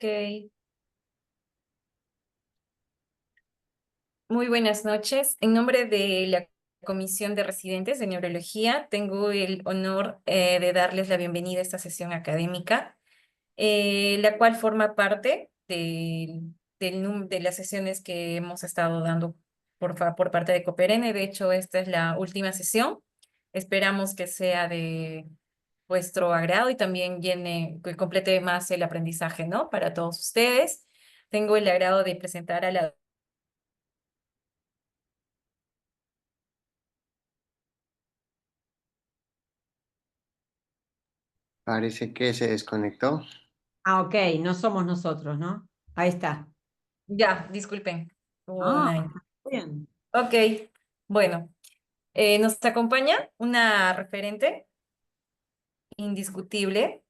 Ok, muy buenas noches. En nombre de la Comisión de Residentes de Neurología, tengo el honor de darles la bienvenida a esta sesión académica, la cual forma parte de las sesiones que hemos estado dando por parte de Cooperene. De hecho, esta es la última sesión. Esperamos que sea de vuestro agrado y también que complete más el aprendizaje, ¿no? Para todos ustedes. Tengo el agrado de presentar a la. Parece que se desconectó. Ah, ok, no somos nosotros, ¿no? Ahí está. Ya, disculpen. Hubo Ah, una. bien. Ok, bueno, nos acompaña una referente indiscutible,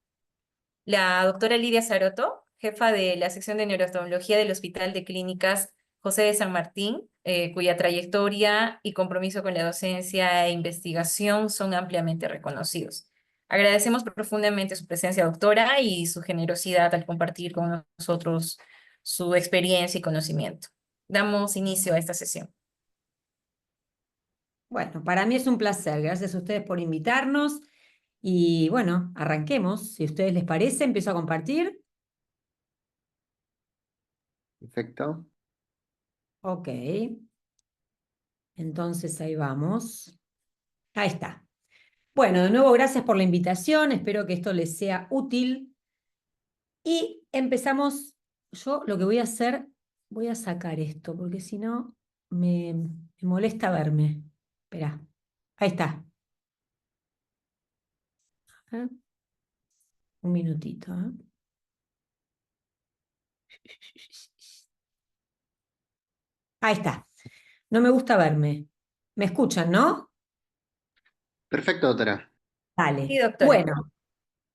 la doctora Lidia Saroto, jefa de la sección de neurooftalmología del Hospital de Clínicas José de San Martín, cuya trayectoria y compromiso con la docencia e investigación son ampliamente reconocidos. Agradecemos profundamente su presencia, doctora, y su generosidad al compartir con nosotros su experiencia y conocimiento. Damos inicio a esta sesión. Bueno, para mí es un placer. Gracias a ustedes por invitarnos. Y bueno, arranquemos. Si a ustedes les parece, empiezo a compartir. Perfecto. Ok, entonces ahí vamos. Ahí está. Bueno, de nuevo, gracias por la invitación. Espero que esto les sea útil. Y empezamos. Yo lo que voy a hacer, voy a sacar esto, porque si no me molesta verme. Espera, ahí está. ¿Eh? Un minutito, ¿eh? Ahí está. No me gusta verme. ¿Me escuchan, no? Perfecto, doctora. Sí, Dale. doctora. Bueno,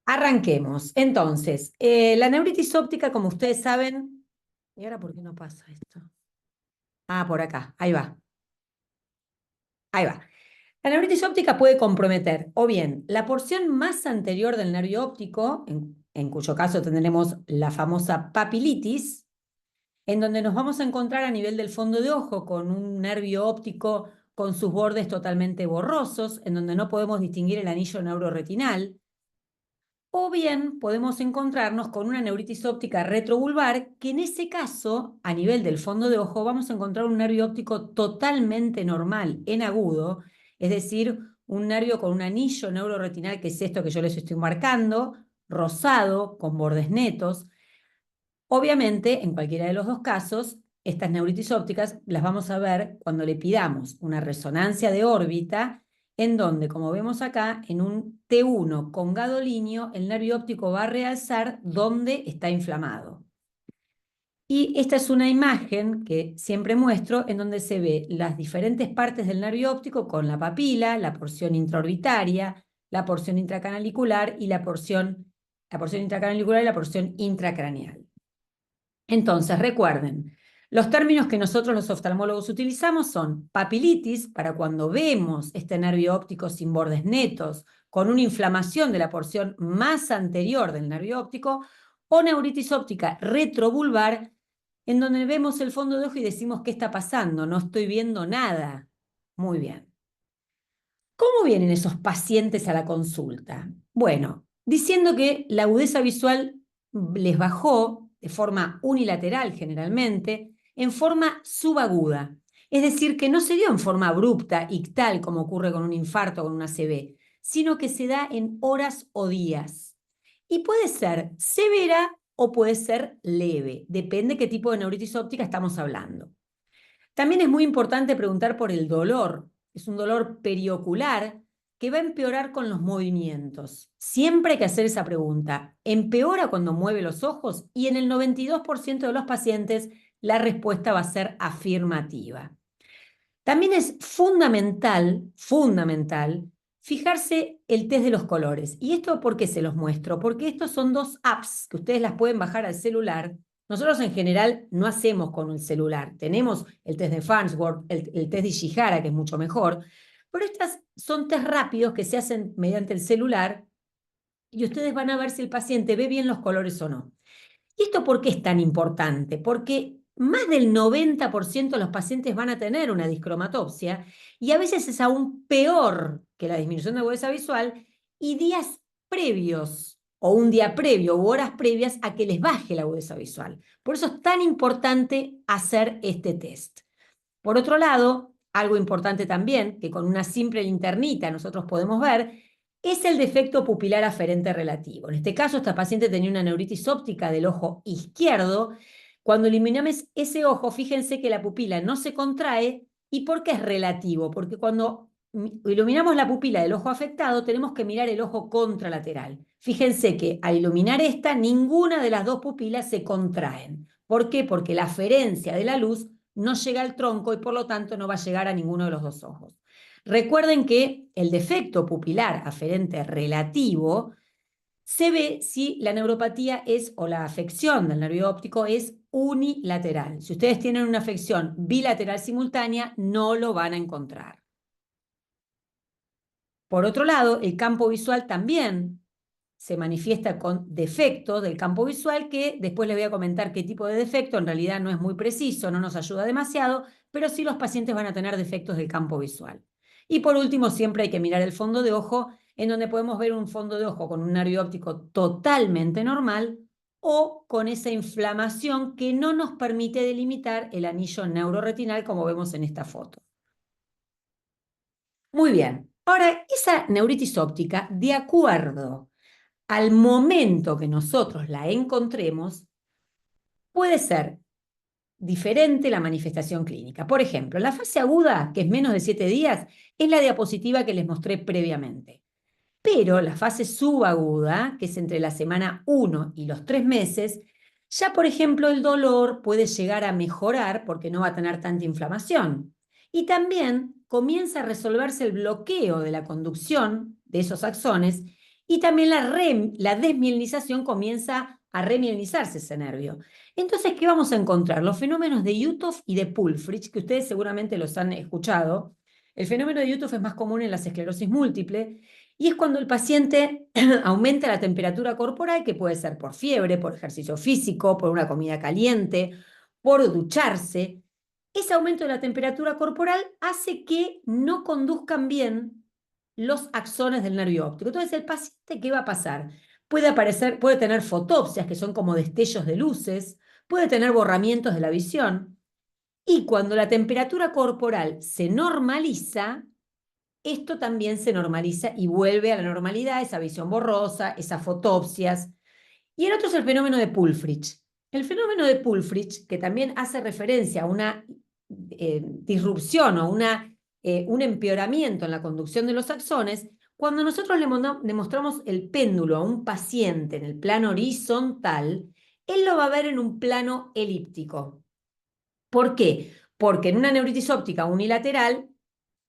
arranquemos. Entonces, la neuritis óptica, como ustedes saben, ¿y ahora por qué no pasa esto? Ah, por acá. Ahí va. Ahí va. La neuritis óptica puede comprometer o bien la porción más anterior del nervio óptico, en cuyo caso tendremos la famosa papilitis, en donde nos vamos a encontrar a nivel del fondo de ojo con un nervio óptico con sus bordes totalmente borrosos, en donde no podemos distinguir el anillo neuroretinal, o bien podemos encontrarnos con una neuritis óptica retrovulvar, que en ese caso, a nivel del fondo de ojo, vamos a encontrar un nervio óptico totalmente normal, en agudo, es decir, un nervio con un anillo neuroretinal, que es esto que yo les estoy marcando, rosado, con bordes netos. Obviamente, en cualquiera de los dos casos, estas neuritis ópticas las vamos a ver cuando le pidamos una resonancia de órbita, en donde, como vemos acá, en un T1 con gadolinio, el nervio óptico va a realzar donde está inflamado. Y esta es una imagen que siempre muestro en donde se ve las diferentes partes del nervio óptico con la papila, la porción intraorbitaria, la porción intracanalicular y la porción intracanalicular y la porción intracraneal. Entonces, recuerden, los términos que nosotros los oftalmólogos utilizamos son papilitis, para cuando vemos este nervio óptico sin bordes netos, con una inflamación de la porción más anterior del nervio óptico, o neuritis óptica retrovulvar, en donde vemos el fondo de ojo y decimos, ¿qué está pasando? No estoy viendo nada. Muy bien. ¿Cómo vienen esos pacientes a la consulta? Bueno, diciendo que la agudeza visual les bajó de forma unilateral generalmente, en forma subaguda. Es decir, que no se dio en forma abrupta, ictal, como ocurre con un infarto o con una ACV, sino que se da en horas o días. Y puede ser severa o puede ser leve, depende qué tipo de neuritis óptica estamos hablando. También es muy importante preguntar por el dolor. Es un dolor periocular que va a empeorar con los movimientos. Siempre hay que hacer esa pregunta. ¿Empeora cuando mueve los ojos? Y en el 92% de los pacientes la respuesta va a ser afirmativa. También es fundamental, fijarse el test de los colores. ¿Y esto por qué se los muestro? Porque estos son dos apps que ustedes las pueden bajar al celular. Nosotros en general no hacemos con el celular. Tenemos el test de Farnsworth, el test de Ishihara, que es mucho mejor, pero estas son test rápidos que se hacen mediante el celular y ustedes van a ver si el paciente ve bien los colores o no. ¿Y esto por qué es tan importante? Porque más del 90% de los pacientes van a tener una discromatopsia y a veces es aún peor que la disminución de agudeza visual y días previos o un día previo u horas previas a que les baje la agudeza visual. Por eso es tan importante hacer este test. Por otro lado, algo importante también, que con una simple linternita nosotros podemos ver, es el defecto pupilar aferente relativo. En este caso, esta paciente tenía una neuritis óptica del ojo izquierdo. Cuando eliminamos ese ojo, fíjense que la pupila no se contrae. ¿Y por qué es relativo? Porque cuando iluminamos la pupila del ojo afectado, tenemos que mirar el ojo contralateral. Fíjense que al iluminar esta, ninguna de las dos pupilas se contraen. ¿Por qué? Porque la aferencia de la luz no llega al tronco y por lo tanto no va a llegar a ninguno de los dos ojos. Recuerden que el defecto pupilar aferente relativo se ve si la neuropatía es o la afección del nervio óptico es unilateral. Si ustedes tienen una afección bilateral simultánea, no lo van a encontrar. Por otro lado, el campo visual también se manifiesta con defectos del campo visual, que después les voy a comentar qué tipo de defecto, en realidad no es muy preciso, no nos ayuda demasiado, pero sí los pacientes van a tener defectos del campo visual. Y por último, siempre hay que mirar el fondo de ojo, en donde podemos ver un fondo de ojo con un nervio óptico totalmente normal o con esa inflamación que no nos permite delimitar el anillo neuroretinal como vemos en esta foto. Muy bien. Ahora, esa neuritis óptica, de acuerdo al momento que nosotros la encontremos, puede ser diferente la manifestación clínica. Por ejemplo, la fase aguda, que es menos de 7 días, es la diapositiva que les mostré previamente. Pero la fase subaguda, que es entre la semana 1 y los 3 meses, ya por ejemplo el dolor puede llegar a mejorar porque no va a tener tanta inflamación. Y también comienza a resolverse el bloqueo de la conducción de esos axones y también la desmielinización comienza a remielinizarse ese nervio. Entonces, ¿qué vamos a encontrar? Los fenómenos de Uthoff y de Pulfrich, que ustedes seguramente los han escuchado. El fenómeno de Uthoff es más común en las esclerosis múltiple y es cuando el paciente aumenta la temperatura corporal, que puede ser por fiebre, por ejercicio físico, por una comida caliente, por ducharse. Ese aumento de la temperatura corporal hace que no conduzcan bien los axones del nervio óptico. Entonces, el paciente, ¿qué va a pasar? Puede tener fotopsias, que son como destellos de luces, puede tener borramientos de la visión, y cuando la temperatura corporal se normaliza, esto también se normaliza y vuelve a la normalidad, esa visión borrosa, esas fotopsias. Y el otro es el fenómeno de Pulfrich. El fenómeno de Pulfrich, que también hace referencia a una disrupción o un empeoramiento en la conducción de los axones, cuando nosotros le mostramos el péndulo a un paciente en el plano horizontal, él lo va a ver en un plano elíptico. ¿Por qué? Porque en una neuritis óptica unilateral,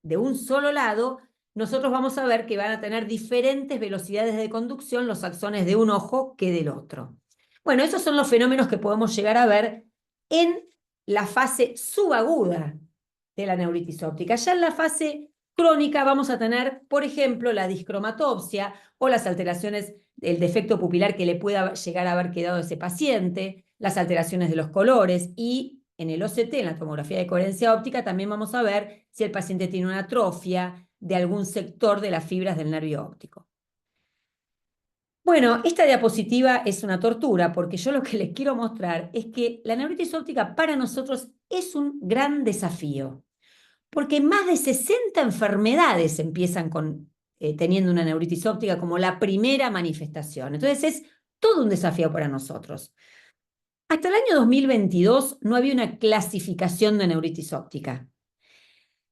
de un solo lado, nosotros vamos a ver que van a tener diferentes velocidades de conducción los axones de un ojo que del otro. Bueno, esos son los fenómenos que podemos llegar a ver en la fase subaguda de la neuritis óptica. Ya en la fase crónica vamos a tener, por ejemplo, la discromatopsia o las alteraciones del defecto pupilar que le pueda llegar a haber quedado a ese paciente, las alteraciones de los colores y en el OCT, en la tomografía de coherencia óptica, también vamos a ver si el paciente tiene una atrofia de algún sector de las fibras del nervio óptico. Bueno, esta diapositiva es una tortura porque yo lo que les quiero mostrar es que la neuritis óptica para nosotros es un gran desafío, porque más de 60 enfermedades empiezan teniendo una neuritis óptica como la primera manifestación. Entonces es todo un desafío para nosotros. Hasta el año 2022 no había una clasificación de neuritis óptica,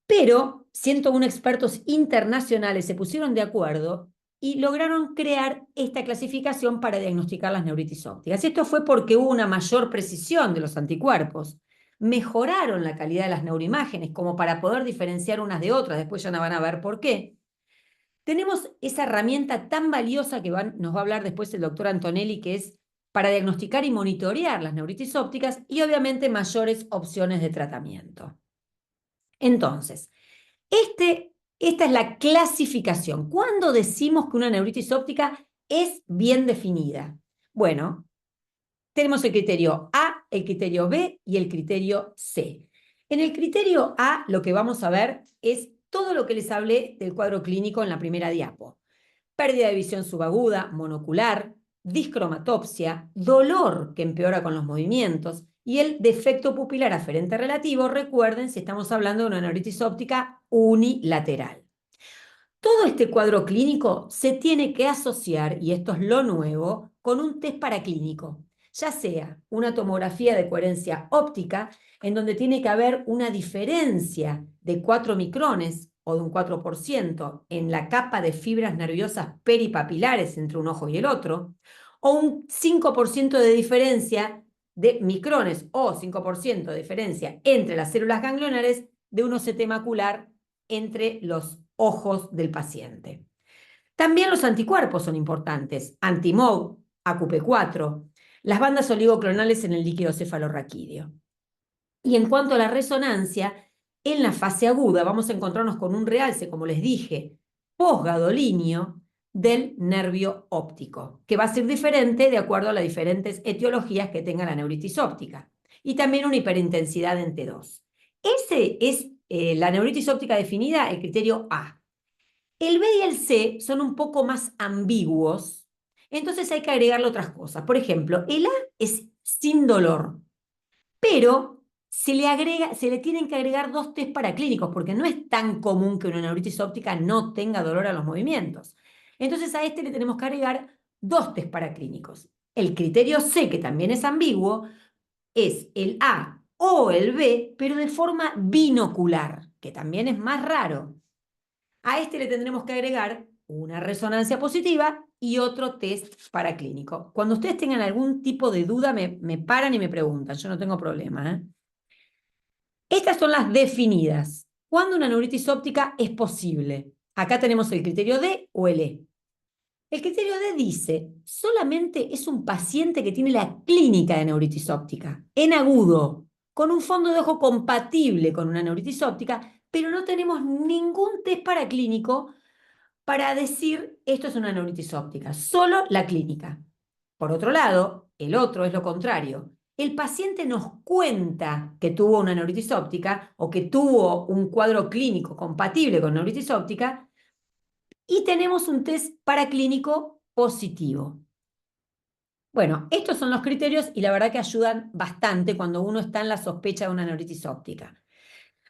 pero 101 expertos internacionales se pusieron de acuerdo y lograron crear esta clasificación para diagnosticar las neuritis ópticas. Esto fue porque hubo una mayor precisión de los anticuerpos, mejoraron la calidad de las neuroimágenes como para poder diferenciar unas de otras, después ya no van a ver por qué. Tenemos esa herramienta tan valiosa que nos va a hablar después el doctor Antonelli, que es para diagnosticar y monitorear las neuritis ópticas y obviamente mayores opciones de tratamiento. Entonces, esta es la clasificación. ¿Cuándo decimos que una neuritis óptica es bien definida? Bueno, tenemos el criterio A, el criterio B y el criterio C. En el criterio A lo que vamos a ver es todo lo que les hablé del cuadro clínico en la primera diapo. Pérdida de visión subaguda, monocular, discromatopsia, dolor que empeora con los movimientos y el defecto pupilar aferente relativo. Recuerden si estamos hablando de una neuritis óptica unilateral. Todo este cuadro clínico se tiene que asociar, y esto es lo nuevo, con un test paraclínico, ya sea una tomografía de coherencia óptica, en donde tiene que haber una diferencia de 4 micrones o de un 4% en la capa de fibras nerviosas peripapilares entre un ojo y el otro, o un 5% de diferencia de micrones o 5% de diferencia entre las células ganglionares de un OCT macular entre los ojos del paciente. También los anticuerpos son importantes, anti-MOG, AQP4, las bandas oligoclonales en el líquido cefalorraquídeo. Y en cuanto a la resonancia, en la fase aguda vamos a encontrarnos con un realce, como les dije, posgadolíneo del nervio óptico, que va a ser diferente de acuerdo a las diferentes etiologías que tenga la neuritis óptica. Y también una hiperintensidad en T2. Ese es la neuritis óptica definida, el criterio A. El B y el C son un poco más ambiguos, entonces hay que agregarle otras cosas. Por ejemplo, el A es sin dolor, pero se le tienen que agregar 2 test paraclínicos, porque no es tan común que una neuritis óptica no tenga dolor a los movimientos. Entonces a este le tenemos que agregar 2 test paraclínicos. El criterio C, que también es ambiguo, es el A o el B, pero de forma binocular, que también es más raro. A este le tendremos que agregar una resonancia positiva y otro test paraclínico. Cuando ustedes tengan algún tipo de duda, me paran y me preguntan, yo no tengo problema, ¿eh? Estas son las definidas. ¿Cuándo una neuritis óptica es posible? Acá tenemos el criterio D o el E. El criterio D dice, solamente es un paciente que tiene la clínica de neuritis óptica, en agudo, con un fondo de ojo compatible con una neuritis óptica, pero no tenemos ningún test paraclínico para decir esto es una neuritis óptica, solo la clínica. Por otro lado, el otro es lo contrario. El paciente nos cuenta que tuvo una neuritis óptica o que tuvo un cuadro clínico compatible con neuritis óptica y tenemos un test paraclínico positivo. Bueno, estos son los criterios y la verdad que ayudan bastante cuando uno está en la sospecha de una neuritis óptica.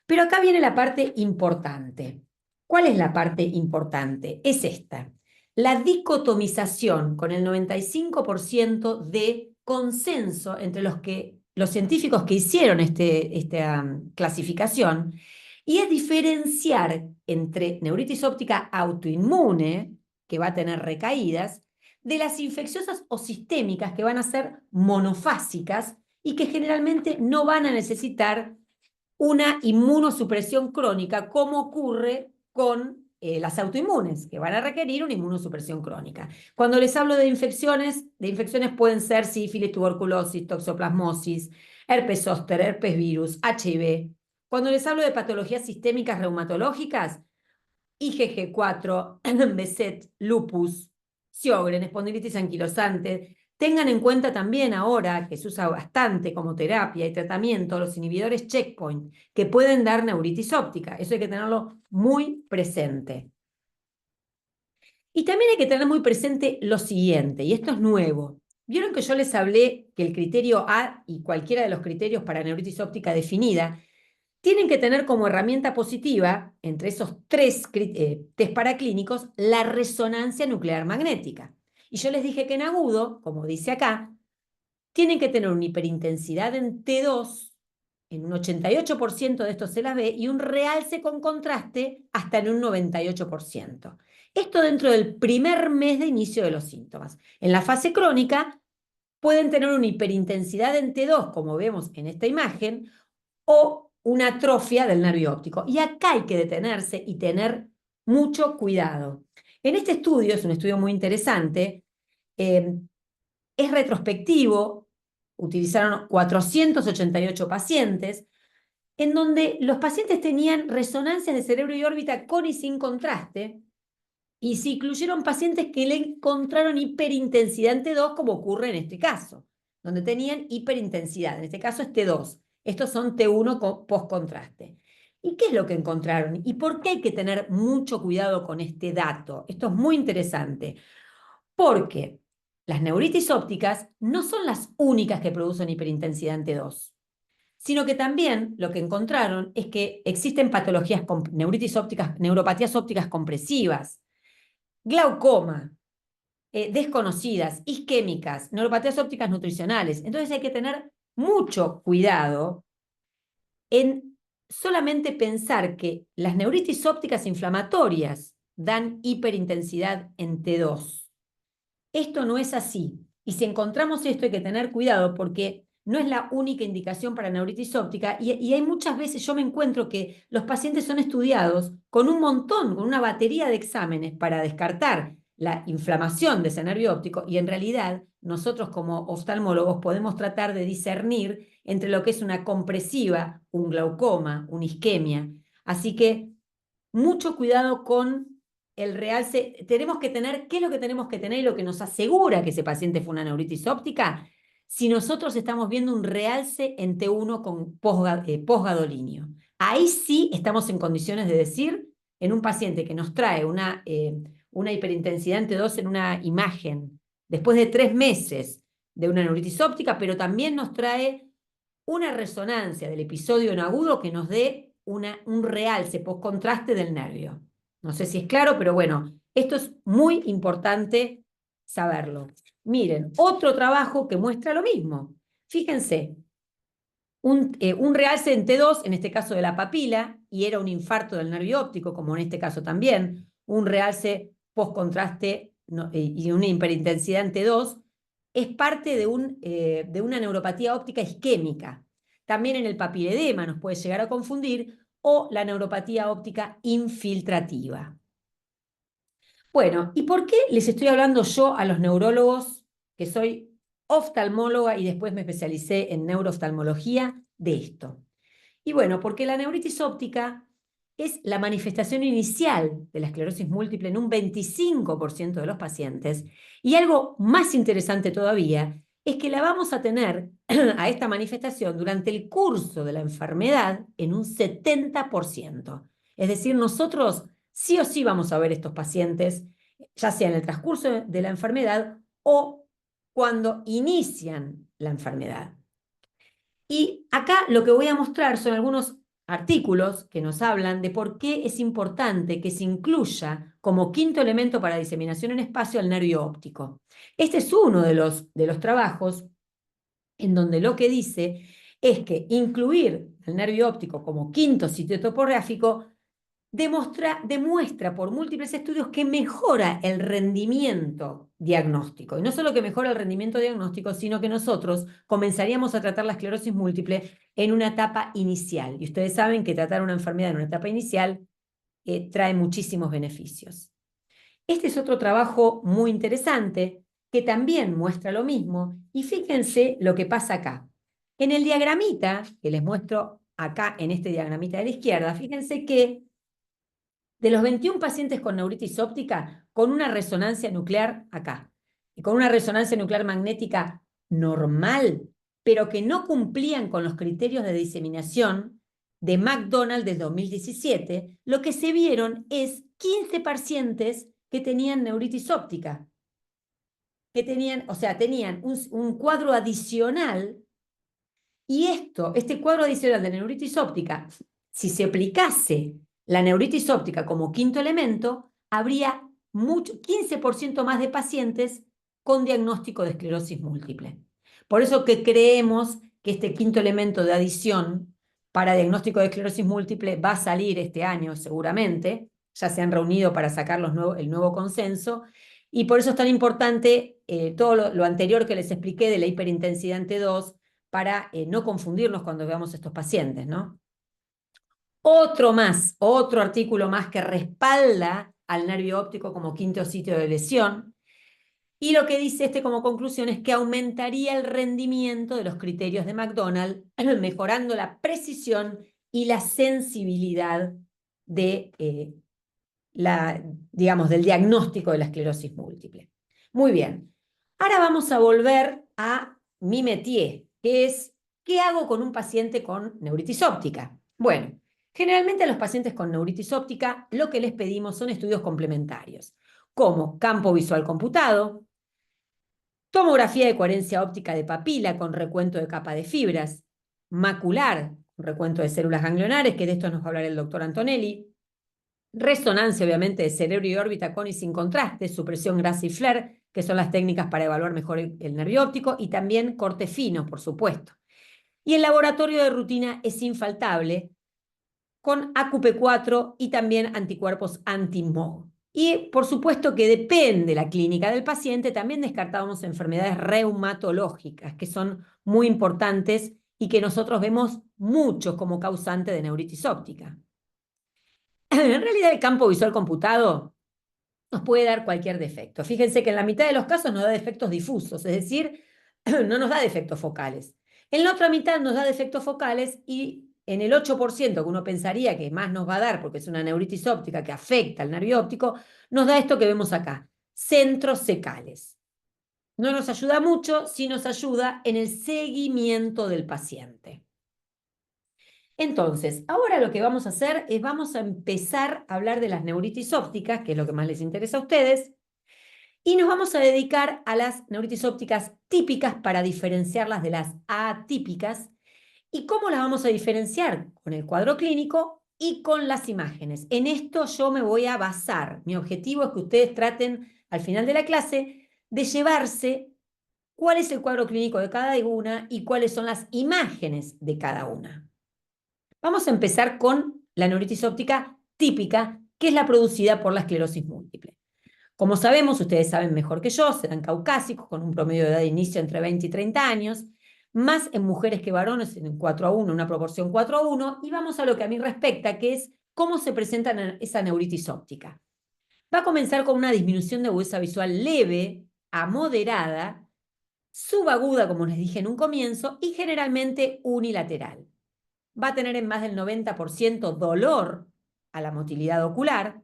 Pero acá viene la parte importante. ¿Cuál es la parte importante? Es esta. La dicotomización con el 95% de consenso entre los científicos que hicieron esta clasificación, y es diferenciar entre neuritis óptica autoinmune, que va a tener recaídas, de las infecciosas o sistémicas, que van a ser monofásicas y que generalmente no van a necesitar una inmunosupresión crónica, como ocurre con las autoinmunes, que van a requerir una inmunosupresión crónica. Cuando les hablo de infecciones pueden ser sífilis, tuberculosis, toxoplasmosis, herpes zóster, herpes virus, HIV. Cuando les hablo de patologías sistémicas reumatológicas, IgG4, Behçet, lupus, Sjögren, espondilitis anquilosante. Tengan en cuenta también ahora que se usa bastante como terapia y tratamiento los inhibidores checkpoint, que pueden dar neuritis óptica. Eso hay que tenerlo muy presente. Y también hay que tener muy presente lo siguiente, y esto es nuevo. Vieron que yo les hablé que el criterio A y cualquiera de los criterios para neuritis óptica definida tienen que tener como herramienta positiva, entre esos 3 test paraclínicos, la resonancia nuclear magnética. Y yo les dije que en agudo, como dice acá, tienen que tener una hiperintensidad en T2, en un 88% de estos se las ve, y un realce con contraste hasta en un 98%. Esto dentro del primer mes de inicio de los síntomas. En la fase crónica pueden tener una hiperintensidad en T2, como vemos en esta imagen, o una atrofia del nervio óptico. Y acá hay que detenerse y tener mucho cuidado. En este estudio, es un estudio muy interesante, es retrospectivo, utilizaron 488 pacientes, en donde los pacientes tenían resonancias de cerebro y órbita con y sin contraste, y se incluyeron pacientes que le encontraron hiperintensidad en T2, como ocurre en este caso. donde tenían hiperintensidad. En este caso es T2. Estos son T1 post-contraste. ¿Y qué es lo que encontraron? ¿Y por qué hay que tener mucho cuidado con este dato? Esto es muy interesante, porque las neuritis ópticas no son las únicas que producen hiperintensidad en T2, sino que también lo que encontraron es que existen patologías con neuritis ópticas, neuropatías ópticas compresivas, glaucoma, desconocidas, isquémicas, neuropatías ópticas nutricionales. Entonces hay que tener mucho cuidado en solamente pensar que las neuritis ópticas inflamatorias dan hiperintensidad en T2. Esto no es así. Y si encontramos esto hay que tener cuidado porque no es la única indicación para neuritis óptica y hay muchas veces, yo me encuentro que los pacientes son estudiados con un montón, con una batería de exámenes para descartar la inflamación de ese nervio óptico y en realidad nosotros como oftalmólogos podemos tratar de discernir entre lo que es una compresiva, un glaucoma, una isquemia. Así que mucho cuidado con el realce. Tenemos que tener, ¿qué es lo que tenemos que tener y lo que nos asegura que ese paciente fue una neuritis óptica? Si nosotros estamos viendo un realce en T1 con posgadolinio. Ahí sí estamos en condiciones de decir, en un paciente que nos trae una hiperintensidad en T2 en una imagen, después de 3 meses de una neuritis óptica, pero también nos trae una resonancia del episodio en agudo que nos dé un realce post-contraste del nervio. No sé si es claro, pero bueno, esto es muy importante saberlo. Miren, otro trabajo que muestra lo mismo. Fíjense, un realce en T2, en este caso de la papila, y era un infarto del nervio óptico, como en este caso también, un realce post-contraste y una hiperintensidad en T2, es parte de una neuropatía óptica isquémica. También en el papiledema nos puede llegar a confundir, o la neuropatía óptica infiltrativa. Bueno, ¿y por qué les estoy hablando yo a los neurólogos, que soy oftalmóloga y después me especialicé en neurooftalmología, de esto? Y bueno, porque la neuritis óptica es la manifestación inicial de la esclerosis múltiple en un 25% de los pacientes. Y algo más interesante todavía es que la vamos a tener a esta manifestación durante el curso de la enfermedad en un 70%. Es decir, nosotros sí o sí vamos a ver estos pacientes, ya sea en el transcurso de la enfermedad o cuando inician la enfermedad. Y acá lo que voy a mostrar son algunos artículos que nos hablan de por qué es importante que se incluya como quinto elemento para diseminación en espacio al nervio óptico. Este es uno de los trabajos en donde lo que dice es que incluir el nervio óptico como quinto sitio topográfico demuestra por múltiples estudios que mejora el rendimiento diagnóstico. Y no solo que mejora el rendimiento diagnóstico, sino que nosotros comenzaríamos a tratar la esclerosis múltiple en una etapa inicial. Y ustedes saben que tratar una enfermedad en una etapa inicial trae muchísimos beneficios. Este es otro trabajo muy interesante que también muestra lo mismo. Y fíjense lo que pasa acá. En el diagramita, que les muestro acá en este diagramita de la izquierda, fíjense que de los 21 pacientes con neuritis óptica, con una resonancia nuclear acá, y con una resonancia nuclear magnética normal, pero que no cumplían con los criterios de diseminación de McDonald del 2017, lo que se vieron es 15 pacientes que tenían neuritis óptica, que tenían, o sea, tenían un cuadro adicional, y este cuadro adicional de neuritis óptica, si se aplicase la neuritis óptica como quinto elemento, habría 15% más de pacientes con diagnóstico de esclerosis múltiple. Por eso que creemos que este quinto elemento de adición para diagnóstico de esclerosis múltiple va a salir este año seguramente. Ya se han reunido para sacar el nuevo consenso. Y por eso es tan importante todo lo anterior que les expliqué de la hiperintensidad en T2 para no confundirnos cuando veamos estos pacientes, ¿no? Otro artículo más que respalda al nervio óptico como quinto sitio de lesión. Y lo que dice como conclusión es que aumentaría el rendimiento de los criterios de McDonald, mejorando la precisión y la sensibilidad de digamos, del diagnóstico de la esclerosis múltiple. Muy bien. Ahora vamos a volver a mi métier, que es, ¿qué hago con un paciente con neuritis óptica? Bueno, generalmente a los pacientes con neuritis óptica lo que les pedimos son estudios complementarios, como campo visual computado, tomografía de coherencia óptica de papila con recuento de capa de fibras, macular, recuento de células ganglionares, que de esto nos va a hablar el doctor Antonelli, resonancia, obviamente, de cerebro y órbita con y sin contraste, supresión grasa y FLAIR, que son las técnicas para evaluar mejor el nervio óptico, y también corte fino, por supuesto. Y el laboratorio de rutina es infaltable, con AQP4 y también anticuerpos anti-MOG. Y por supuesto que depende la clínica del paciente, también descartamos enfermedades reumatológicas, que son muy importantes y que nosotros vemos mucho como causante de neuritis óptica. En realidad, el campo visual computado nos puede dar cualquier defecto. Fíjense que en la mitad de los casos nos da defectos difusos, es decir, no nos da defectos focales. En la otra mitad nos da defectos focales y en el 8%, que uno pensaría que más nos va a dar porque es una neuritis óptica que afecta al nervio óptico, nos da esto que vemos acá, centros secales. No nos ayuda mucho, sí nos ayuda en el seguimiento del paciente. Entonces, ahora lo que vamos a hacer es vamos a empezar a hablar de las neuritis ópticas, que es lo que más les interesa a ustedes, y nos vamos a dedicar a las neuritis ópticas típicas para diferenciarlas de las atípicas. ¿Y cómo las vamos a diferenciar? Con el cuadro clínico y con las imágenes. En esto yo me voy a basar. Mi objetivo es que ustedes traten al final de la clase de llevarse cuál es el cuadro clínico de cada una y cuáles son las imágenes de cada una. Vamos a empezar con la neuritis óptica típica, que es la producida por la esclerosis múltiple. Como sabemos, ustedes saben mejor que yo, serán caucásicos con un promedio de edad de inicio entre 20 y 30 años, más en mujeres que varones en 4:1, una proporción 4:1, y vamos a lo que a mí respecta, que es cómo se presenta esa neuritis óptica. Va a comenzar con una disminución de agudeza visual leve a moderada, subaguda, como les dije en un comienzo, y generalmente unilateral. Va a tener en más del 90% dolor a la motilidad ocular,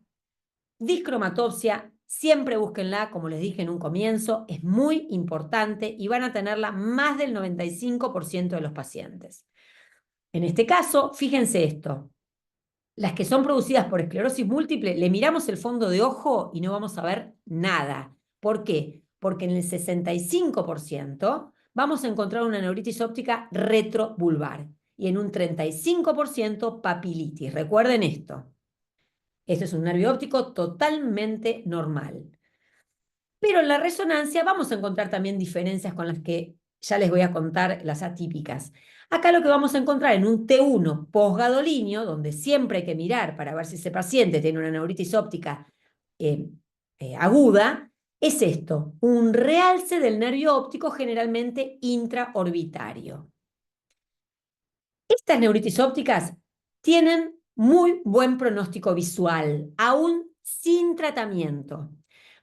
discromatopsia, siempre búsquenla, como les dije en un comienzo, es muy importante y van a tenerla más del 95% de los pacientes. En este caso, fíjense esto, las que son producidas por esclerosis múltiple, le miramos el fondo de ojo y no vamos a ver nada. ¿Por qué? Porque en el 65% vamos a encontrar una neuritis óptica retrovulvar y en un 35% papilitis. Recuerden esto. Este es un nervio óptico totalmente normal. Pero en la resonancia vamos a encontrar también diferencias con las que ya les voy a contar, las atípicas. Acá lo que vamos a encontrar en un T1 posgadolinio, donde siempre hay que mirar para ver si ese paciente tiene una neuritis óptica aguda, es esto, un realce del nervio óptico generalmente intraorbitario. Estas neuritis ópticas tienen muy buen pronóstico visual, aún sin tratamiento.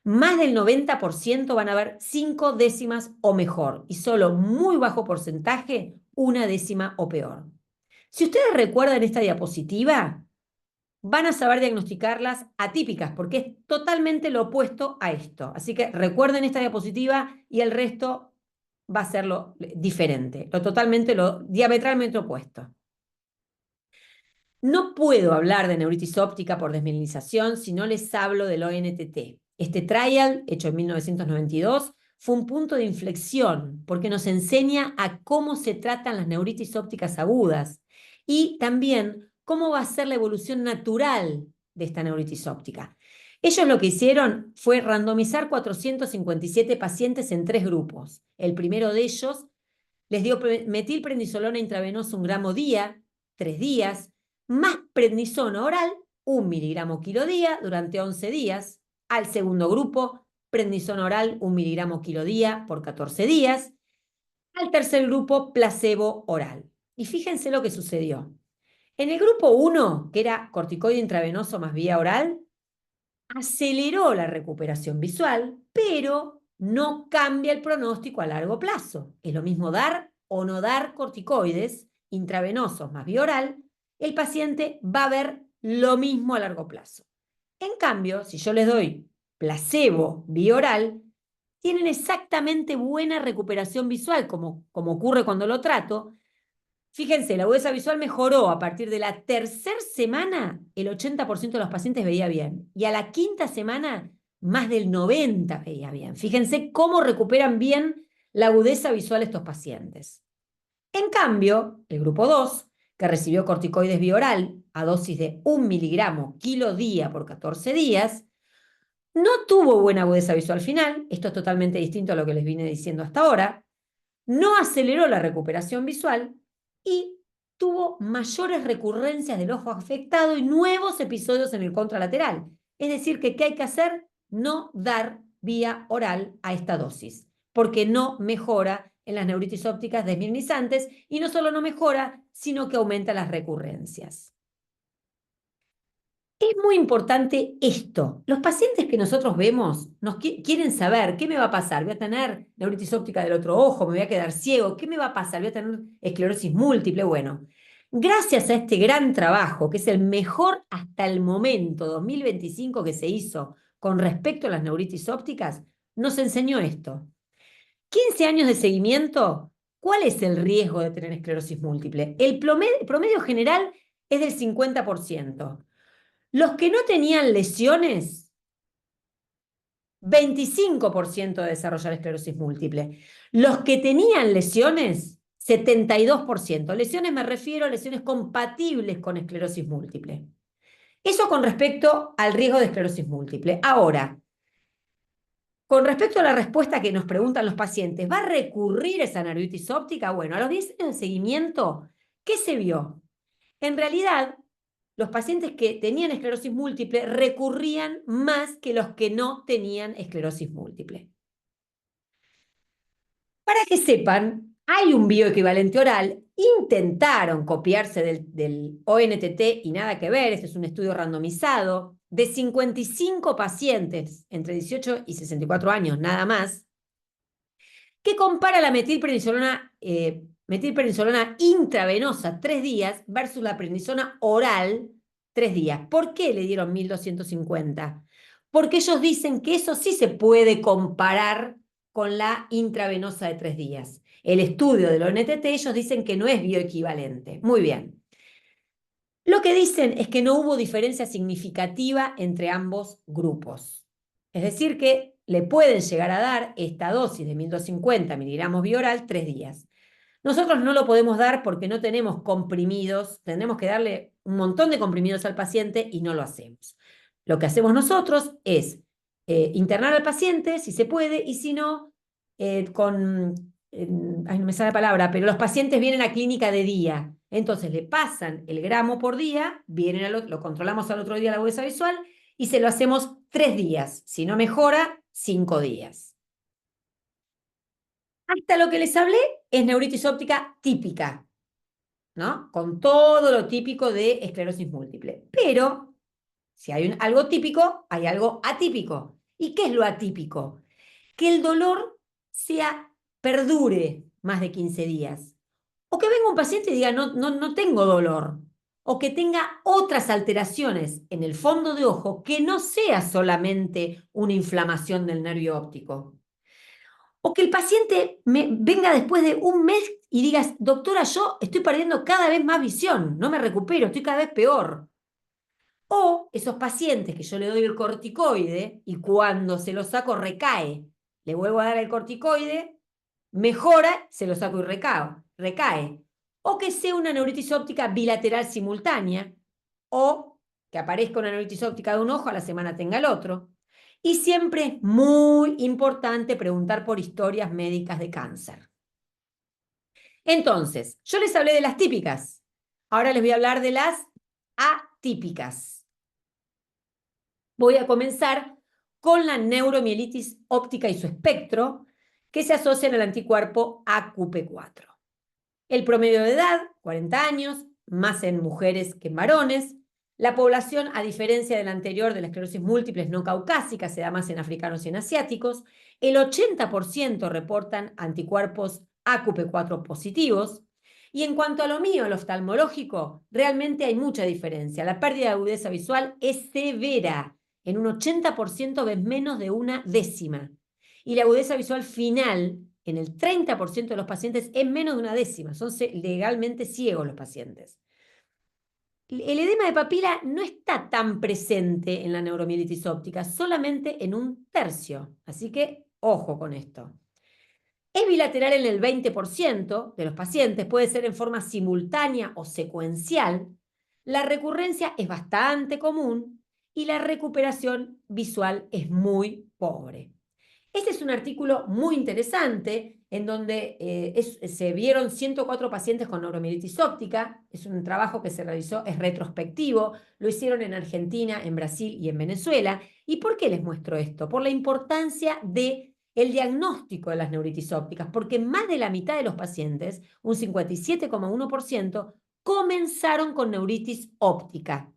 Más del 90% van a ver 5 décimas o mejor, y solo muy bajo porcentaje, 1 décima o peor. Si ustedes recuerdan esta diapositiva, van a saber diagnosticarlas atípicas, porque es totalmente lo opuesto a esto. Así que recuerden esta diapositiva y el resto va a ser lo diferente, lo diametralmente opuesto. No puedo hablar de neuritis óptica por desmielinización si no les hablo del ONTT. Este trial, hecho en 1992, fue un punto de inflexión porque nos enseña a cómo se tratan las neuritis ópticas agudas y también cómo va a ser la evolución natural de esta neuritis óptica. Ellos lo que hicieron fue randomizar 457 pacientes en 3 grupos. El primero de ellos les dio metilprednisolona intravenosa 1 gramo día, 3 días, más prednisona oral, 1 miligramo kilo día durante 11 días. Al segundo grupo, prednisona oral, 1 miligramo kilo día por 14 días. Al tercer grupo, placebo oral. Y fíjense lo que sucedió. En el grupo 1, que era corticoide intravenoso más vía oral, aceleró la recuperación visual, pero no cambia el pronóstico a largo plazo. Es lo mismo dar o no dar corticoides intravenosos más vía oral, el paciente va a ver lo mismo a largo plazo. En cambio, si yo les doy placebo vía oral, tienen exactamente buena recuperación visual, como ocurre cuando lo trato. Fíjense, la agudeza visual mejoró a partir de la tercera semana, el 80% de los pacientes veía bien. Y a la quinta semana, más del 90% veía bien. Fíjense cómo recuperan bien la agudeza visual estos pacientes. En cambio, el grupo 2, que recibió corticoides bioral a dosis de 1 miligramo kilo día por 14 días, no tuvo buena agudeza visual final. Esto es totalmente distinto a lo que les vine diciendo hasta ahora. No aceleró la recuperación visual y tuvo mayores recurrencias del ojo afectado y nuevos episodios en el contralateral. Es decir, que ¿qué hay que hacer? No dar vía oral a esta dosis, porque no mejora en las neuritis ópticas desmielinizantes y no solo no mejora, sino que aumenta las recurrencias. Es muy importante esto. Los pacientes que nosotros vemos nos quieren saber qué me va a pasar. ¿Voy a tener neuritis óptica del otro ojo? ¿Me voy a quedar ciego? ¿Qué me va a pasar? ¿Voy a tener esclerosis múltiple? Bueno, gracias a este gran trabajo, que es el mejor hasta el momento, 2025, que se hizo con respecto a las neuritis ópticas, nos enseñó esto. 15 años de seguimiento. ¿Cuál es el riesgo de tener esclerosis múltiple? El promedio general es del 50%. Los que no tenían lesiones, 25% de desarrollar esclerosis múltiple. Los que tenían lesiones, 72%. Lesiones me refiero a lesiones compatibles con esclerosis múltiple. Eso con respecto al riesgo de esclerosis múltiple. Ahora, con respecto a la respuesta que nos preguntan los pacientes, ¿va a recurrir esa neuritis óptica? Bueno, a los 10 años de seguimiento, ¿qué se vio? En realidad, los pacientes que tenían esclerosis múltiple recurrían más que los que no tenían esclerosis múltiple. Para que sepan, hay un bioequivalente oral, intentaron copiarse del ONTT y nada que ver, este es un estudio randomizado, de 55 pacientes entre 18 y 64 años, nada más, que compara la metilprednisolona intravenosa 3 días versus la prednisona oral 3 días. ¿Por qué le dieron 1250? Porque ellos dicen que eso sí se puede comparar con la intravenosa de 3 días. El estudio del ONTT, ellos dicen que no es bioequivalente. Muy bien. Lo que dicen es que no hubo diferencia significativa entre ambos grupos. Es decir, que le pueden llegar a dar esta dosis de 1250 miligramos bioral 3 días. Nosotros no lo podemos dar porque no tenemos comprimidos, tenemos que darle un montón de comprimidos al paciente y no lo hacemos. Lo que hacemos nosotros es internar al paciente, si se puede, y si no, no me sale la palabra, pero los pacientes vienen a clínica de día. Entonces le pasan el gramo por día, lo controlamos al otro día la agudeza visual y se lo hacemos 3 días. Si no mejora, 5 días. Hasta lo que les hablé es neuritis óptica típica, ¿no? Con todo lo típico de esclerosis múltiple. Pero si hay algo típico, hay algo atípico. ¿Y qué es lo atípico? Que el dolor perdure más de 15 días. O que venga un paciente y diga, no tengo dolor. O que tenga otras alteraciones en el fondo de ojo que no sea solamente una inflamación del nervio óptico. O que el paciente venga después de un mes y digas, doctora, yo estoy perdiendo cada vez más visión, no me recupero, estoy cada vez peor. O esos pacientes que yo le doy el corticoide y cuando se lo saco recae, le vuelvo a dar el corticoide, mejora, se lo saco y recae. O que sea una neuritis óptica bilateral simultánea, o que aparezca una neuritis óptica de un ojo, a la semana tenga el otro. Y siempre es muy importante preguntar por historias médicas de cáncer. Entonces, yo les hablé de las típicas. Ahora les voy a hablar de las atípicas. Voy a comenzar con la neuromielitis óptica y su espectro, que se asocian al anticuerpo AQP4. El promedio de edad, 40 años, más en mujeres que en varones. La población, a diferencia de la anterior de la esclerosis múltiple no caucásica, se da más en africanos y en asiáticos. El 80% reportan anticuerpos AQP4 positivos. Y en cuanto a lo mío, el oftalmológico, realmente hay mucha diferencia. La pérdida de agudeza visual es severa. En un 80% ves menos de una décima. y la agudeza visual final en el 30% de los pacientes es menos de una décima, son legalmente ciegos los pacientes. El edema de papila no está tan presente en la neuromielitis óptica, solamente en un tercio, así que ojo con esto. Es bilateral en el 20% de los pacientes, puede ser en forma simultánea o secuencial. La recurrencia es bastante común y la recuperación visual es muy pobre. Este es un artículo muy interesante en donde se vieron 104 pacientes con neuromielitis óptica. Es un trabajo que se realizó, es retrospectivo, lo hicieron en Argentina, en Brasil y en Venezuela. ¿Y por qué les muestro esto? Por la importancia del diagnóstico de las neuritis ópticas, porque más de la mitad de los pacientes, un 57,1%, comenzaron con neuritis óptica.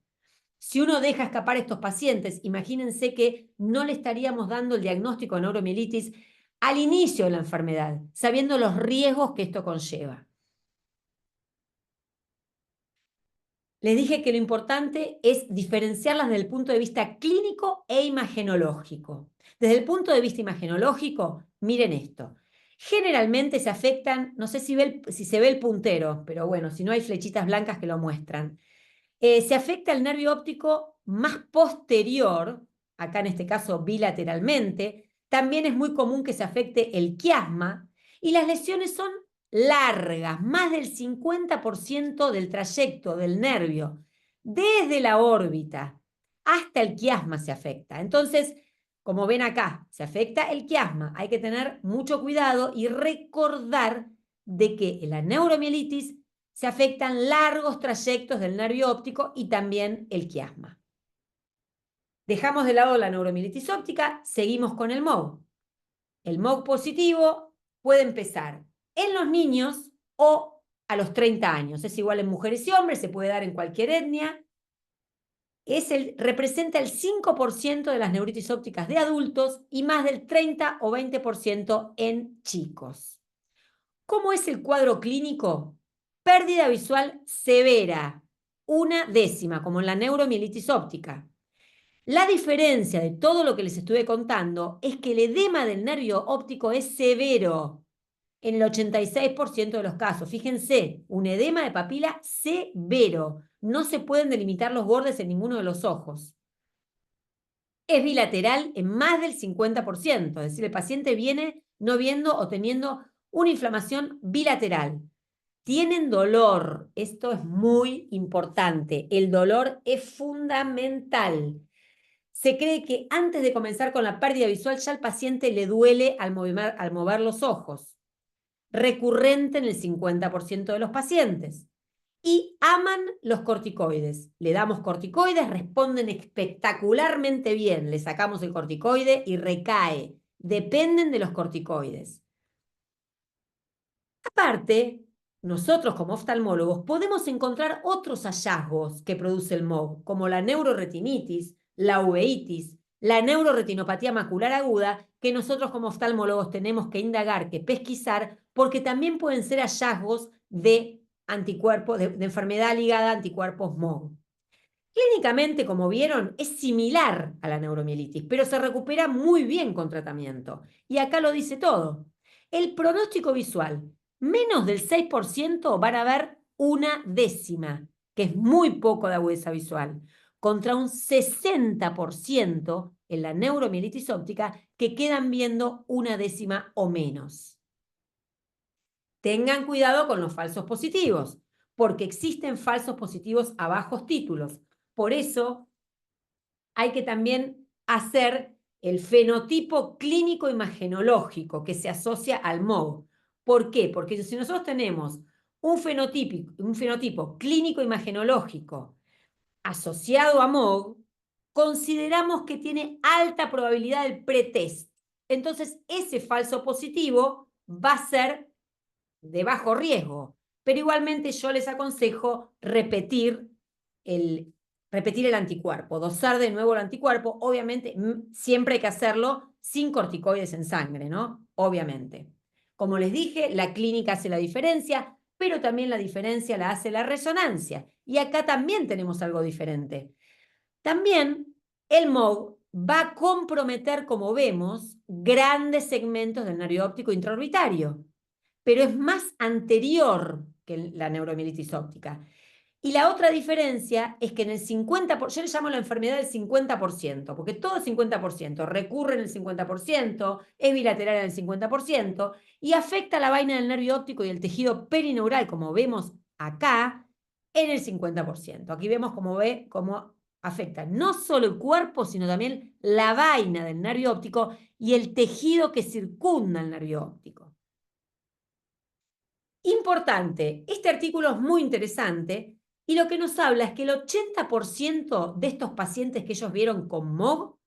Si uno deja escapar a estos pacientes, imagínense que no le estaríamos dando el diagnóstico de neuromielitis al inicio de la enfermedad, sabiendo los riesgos que esto conlleva. Les dije que lo importante es diferenciarlas desde el punto de vista clínico e imagenológico. Desde el punto de vista imagenológico, miren esto. Generalmente se afectan, no sé si se ve el puntero, pero bueno, si no hay flechitas blancas que lo muestran. Se afecta el nervio óptico más posterior, acá en este caso bilateralmente. También es muy común que se afecte el quiasma y las lesiones son largas, más del 50% del trayecto del nervio, desde la órbita hasta el quiasma se afecta. Entonces, como ven acá, se afecta el quiasma. Hay que tener mucho cuidado y recordar de que en la neuromielitis se afectan largos trayectos del nervio óptico y también el quiasma. Dejamos de lado la neuromielitis óptica, seguimos con el MOG. El MOG positivo puede empezar en los niños o a los 30 años. Es igual en mujeres y hombres, se puede dar en cualquier etnia. Representa el 5% de las neuritis ópticas de adultos y más del 30 o 20% en chicos. ¿Cómo es el cuadro clínico? Pérdida visual severa, una décima, como en la neuromielitis óptica. La diferencia de todo lo que les estuve contando es que el edema del nervio óptico es severo en el 86% de los casos. Fíjense, un edema de papila severo. No se pueden delimitar los bordes en ninguno de los ojos. Es bilateral en más del 50%, es decir, el paciente viene no viendo o teniendo una inflamación bilateral. Tienen dolor, esto es muy importante, el dolor es fundamental. Se cree que antes de comenzar con la pérdida visual ya al paciente le duele al mover los ojos. Recurrente en el 50% de los pacientes. Y aman los corticoides. Le damos corticoides, responden espectacularmente bien. Le sacamos el corticoide y recae. Dependen de los corticoides. Aparte, nosotros como oftalmólogos podemos encontrar otros hallazgos que produce el MOG, como la neuroretinitis, la uveitis, la neuroretinopatía macular aguda, que nosotros como oftalmólogos tenemos que indagar, que pesquisar, porque también pueden ser hallazgos de anticuerpos, de enfermedad ligada a anticuerpos MOG. Clínicamente, como vieron, es similar a la neuromielitis, pero se recupera muy bien con tratamiento. Y acá lo dice todo. El pronóstico visual, menos del 6% van a ver una décima, que es muy poco de agudeza visual, contra un 60% en la neuromielitis óptica que quedan viendo una décima o menos. Tengan cuidado con los falsos positivos, porque existen falsos positivos a bajos títulos. Por eso hay que también hacer el fenotipo clínico imagenológico que se asocia al MOG. ¿Por qué? Porque si nosotros tenemos un fenotipo clínico imagenológico asociado a MOG, consideramos que tiene alta probabilidad del pretest. Entonces, ese falso positivo va a ser de bajo riesgo, pero igualmente yo les aconsejo repetir el anticuerpo, dosar de nuevo el anticuerpo. Obviamente siempre hay que hacerlo sin corticoides en sangre, ¿no? Obviamente. Como les dije, la clínica hace la diferencia, pero también la diferencia la hace la resonancia. Y acá también tenemos algo diferente. También el MOG va a comprometer, como vemos, grandes segmentos del nervio óptico intraorbitario, pero es más anterior que la neuromielitis óptica. Y la otra diferencia es que en el 50%, yo le llamo la enfermedad del 50%, porque todo el 50% recurre en el 50%, es bilateral en el 50%, y afecta a la vaina del nervio óptico y el tejido perineural, como vemos acá, en el 50%. Aquí vemos cómo afecta no solo el cuerpo, sino también la vaina del nervio óptico y el tejido que circunda el nervio óptico. Importante, este artículo es muy interesante y lo que nos habla es que el 80% de estos pacientes que ellos vieron con MOG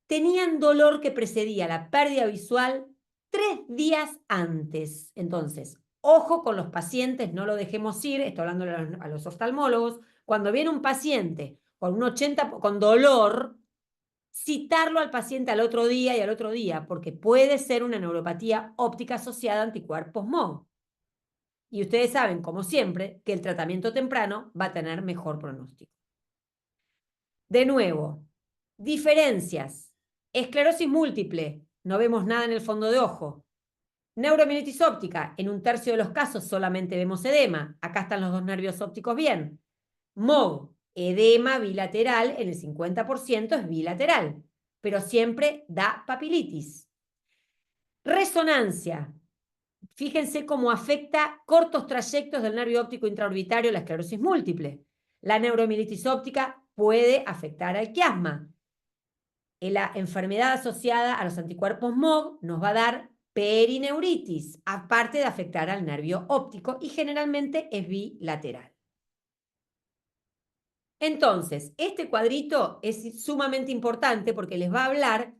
tenían dolor que precedía la pérdida visual 3 días antes. Entonces, ojo con los pacientes, no lo dejemos ir, estoy hablando a los oftalmólogos, cuando viene un paciente con un 80 con dolor, citarlo al paciente al otro día y al otro día, porque puede ser una neuropatía óptica asociada a anticuerpos MOG. Y ustedes saben, como siempre, que el tratamiento temprano va a tener mejor pronóstico. De nuevo, diferencias. Esclerosis múltiple, no vemos nada en el fondo de ojo. Neuromielitis óptica, en 1/3 de los casos solamente vemos edema. Acá están los dos nervios ópticos bien. MOG, edema bilateral, en el 50% es bilateral, pero siempre da papilitis. Resonancia. Fíjense cómo afecta cortos trayectos del nervio óptico intraorbitario la esclerosis múltiple. La neuromielitis óptica puede afectar al quiasma. La enfermedad asociada a los anticuerpos MOG nos va a dar perineuritis, aparte de afectar al nervio óptico, y generalmente es bilateral. Entonces, este cuadrito es sumamente importante porque les va a hablar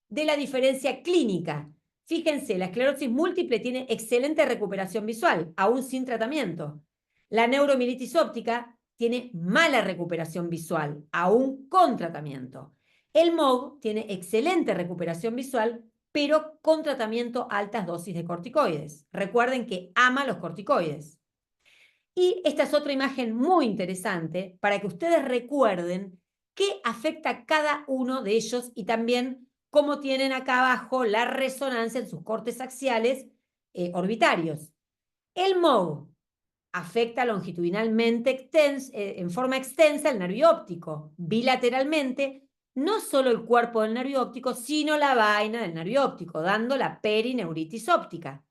de la diferencia clínica. Fíjense, la esclerosis múltiple tiene excelente recuperación visual, aún sin tratamiento. La neuromielitis óptica tiene mala recuperación visual, aún con tratamiento. El MOG tiene excelente recuperación visual, pero con tratamiento a altas dosis de corticoides. Recuerden que ama los corticoides. Y esta es otra imagen muy interesante para que ustedes recuerden qué afecta a cada uno de ellos y también cómo tienen acá abajo la resonancia en sus cortes axiales orbitarios. El MOG afecta longitudinalmente en forma extensa el nervio óptico, bilateralmente, no solo el cuerpo del nervio óptico, sino la vaina del nervio óptico, dando la perineuritis óptica.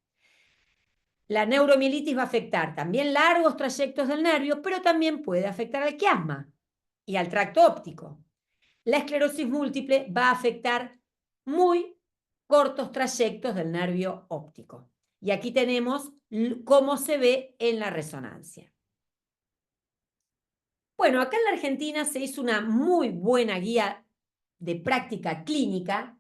La neuromielitis va a afectar también largos trayectos del nervio, pero también puede afectar al quiasma y al tracto óptico. La esclerosis múltiple va a afectar muy cortos trayectos del nervio óptico. Y aquí tenemos cómo se ve en la resonancia. Bueno, acá en la Argentina se hizo una muy buena guía de práctica clínica,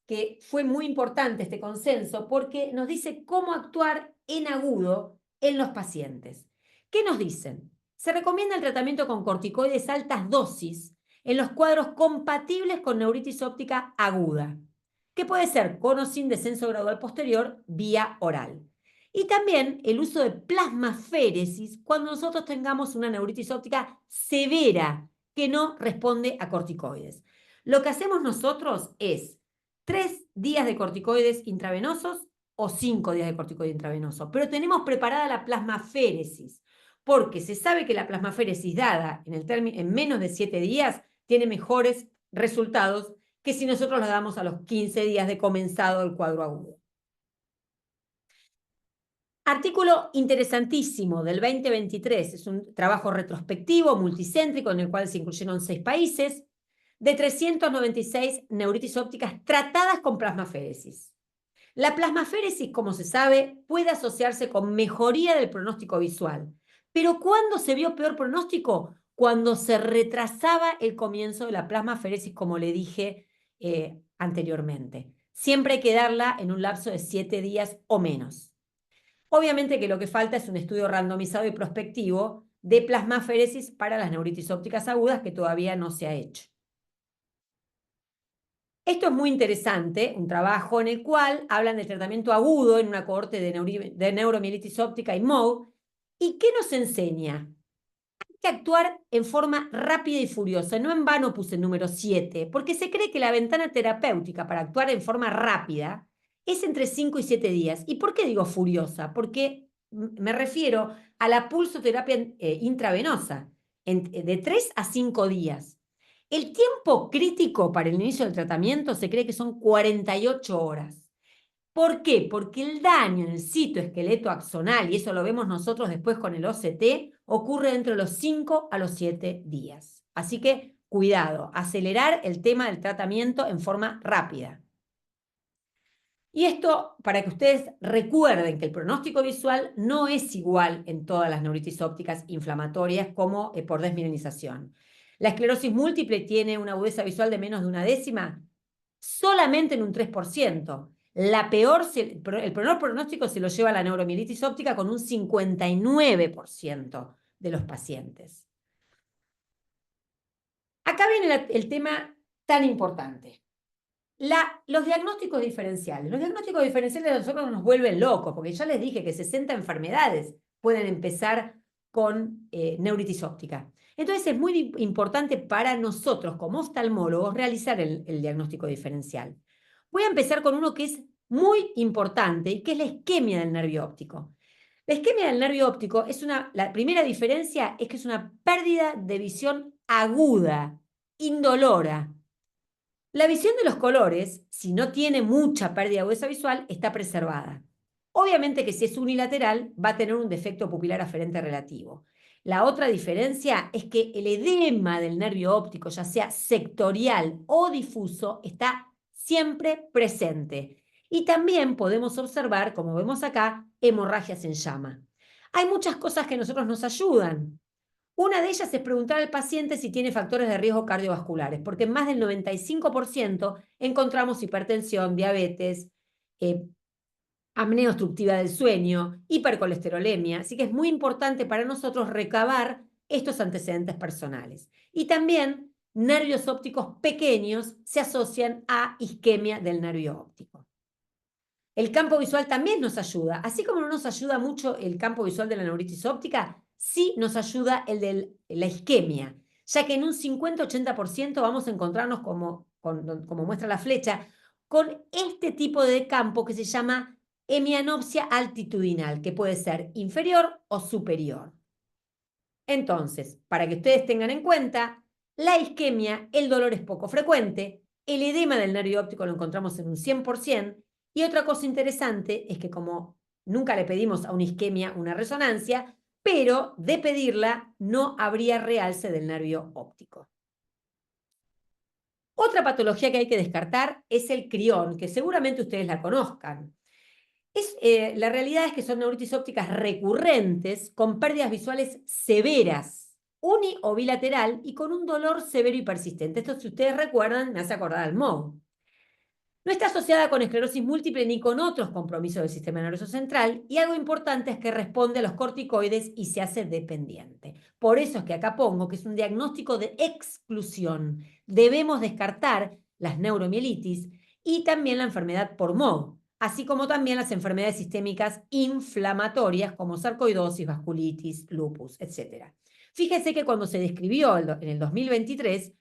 que fue muy importante este consenso, porque nos dice cómo actuar en agudo en los pacientes. ¿Qué nos dicen? Se recomienda el tratamiento con corticoides altas dosis en los cuadros compatibles con neuritis óptica aguda, que puede ser con o sin descenso gradual posterior vía oral. Y también el uso de plasmaféresis cuando nosotros tengamos una neuritis óptica severa que no responde a corticoides. Lo que hacemos nosotros es 3 días de corticoides intravenosos o 5 días de corticoide intravenoso, pero tenemos preparada la plasmaféresis, porque se sabe que la plasmaféresis dada en menos de 7 días tiene mejores resultados que si nosotros la damos a los 15 días de comenzado el cuadro agudo. Artículo interesantísimo del 2023, es un trabajo retrospectivo, multicéntrico, en el cual se incluyeron 6 países, de 396 neuritis ópticas tratadas con plasmaféresis. La plasmaféresis, como se sabe, puede asociarse con mejoría del pronóstico visual. Pero ¿cuándo se vio peor pronóstico? Cuando se retrasaba el comienzo de la plasmaféresis, como le dije anteriormente. Siempre hay que darla en un lapso de 7 días o menos. Obviamente que lo que falta es un estudio randomizado y prospectivo de plasmaféresis para las neuritis ópticas agudas que todavía no se ha hecho. Esto es muy interesante, un trabajo en el cual hablan del tratamiento agudo en una cohorte de neuromielitis óptica y MOG. ¿Y qué nos enseña? Hay que actuar en forma rápida y furiosa. No en vano puse el número 7, porque se cree que la ventana terapéutica para actuar en forma rápida es entre 5 y 7 días. ¿Y por qué digo furiosa? Porque me refiero a la pulsoterapia intravenosa, de 3 a 5 días. El tiempo crítico para el inicio del tratamiento se cree que son 48 horas. ¿Por qué? Porque el daño en el citoesqueleto axonal, y eso lo vemos nosotros después con el OCT, ocurre entre los 5 a los 7 días. Así que cuidado, acelerar el tema del tratamiento en forma rápida. Y esto para que ustedes recuerden que el pronóstico visual no es igual en todas las neuritis ópticas inflamatorias como por desmielinización. La esclerosis múltiple tiene una agudeza visual de menos de una décima solamente en un 3%. El peor pronóstico se lo lleva la neuromielitis óptica con un 59% de los pacientes. Acá viene el tema tan importante. Los diagnósticos diferenciales. Los diagnósticos diferenciales de nosotros nos vuelven locos, porque ya les dije que 60 enfermedades pueden empezar con neuritis óptica. Entonces es muy importante para nosotros como oftalmólogos realizar el diagnóstico diferencial. Voy a empezar con uno que es muy importante y que es la isquemia del nervio óptico. La isquemia del nervio óptico la primera diferencia es que es una pérdida de visión aguda, indolora. La visión de los colores, si no tiene mucha pérdida de agudeza visual, está preservada. Obviamente que si es unilateral, va a tener un defecto pupilar aferente relativo. La otra diferencia es que el edema del nervio óptico, ya sea sectorial o difuso, está siempre presente. Y también podemos observar, como vemos acá, hemorragias en llama. Hay muchas cosas que a nosotros nos ayudan. Una de ellas es preguntar al paciente si tiene factores de riesgo cardiovasculares, porque en más del 95% encontramos hipertensión, diabetes, apnea obstructiva del sueño, hipercolesterolemia, así que es muy importante para nosotros recabar estos antecedentes personales. Y también nervios ópticos pequeños se asocian a isquemia del nervio óptico. El campo visual también nos ayuda, así como no nos ayuda mucho el campo visual de la neuritis óptica, sí nos ayuda el de la isquemia, ya que en un 50-80% vamos a encontrarnos, como muestra la flecha, con este tipo de campo que se llama hemianopsia altitudinal, que puede ser inferior o superior. Entonces, para que ustedes tengan en cuenta, la isquemia, el dolor es poco frecuente, el edema del nervio óptico lo encontramos en un 100%, y otra cosa interesante es que como nunca le pedimos a una isquemia una resonancia, pero de pedirla no habría realce del nervio óptico. Otra patología que hay que descartar es el crión, que seguramente ustedes la conozcan. La realidad es que son neuritis ópticas recurrentes con pérdidas visuales severas, uni o bilateral y con un dolor severo y persistente. Esto, si ustedes recuerdan, me hace acordar al MOG. No está asociada con esclerosis múltiple ni con otros compromisos del sistema nervioso central, y algo importante es que responde a los corticoides y se hace dependiente. Por eso es que acá pongo que es un diagnóstico de exclusión. Debemos descartar las neuromielitis y también la enfermedad por MOG, así como también las enfermedades sistémicas inflamatorias como sarcoidosis, vasculitis, lupus, etc. Fíjense que cuando se describió en el 2023,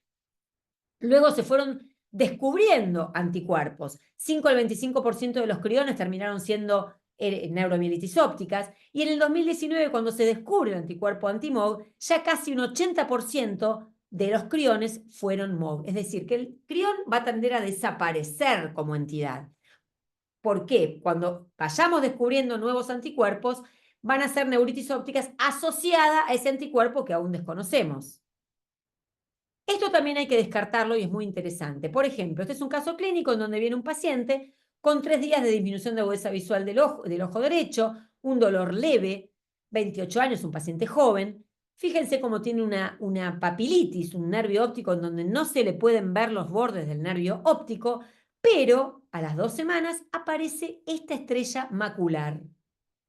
luego se fueron descubriendo anticuerpos. 5 al 25% de los criones terminaron siendo neuromielitis ópticas, y en el 2019, cuando se descubre el anticuerpo anti-MOG, ya casi un 80% de los criones fueron MOG. Es decir, que el crión va a tender a desaparecer como entidad. ¿Por qué? Cuando vayamos descubriendo nuevos anticuerpos, van a ser neuritis ópticas asociadas a ese anticuerpo que aún desconocemos. Esto también hay que descartarlo y es muy interesante. Por ejemplo, este es un caso clínico en donde viene un paciente con 3 días de disminución de agudeza visual del ojo derecho, un dolor leve, 28 años, un paciente joven. Fíjense cómo tiene una papilitis, un nervio óptico en donde no se le pueden ver los bordes del nervio óptico, pero a las 2 semanas aparece esta estrella macular,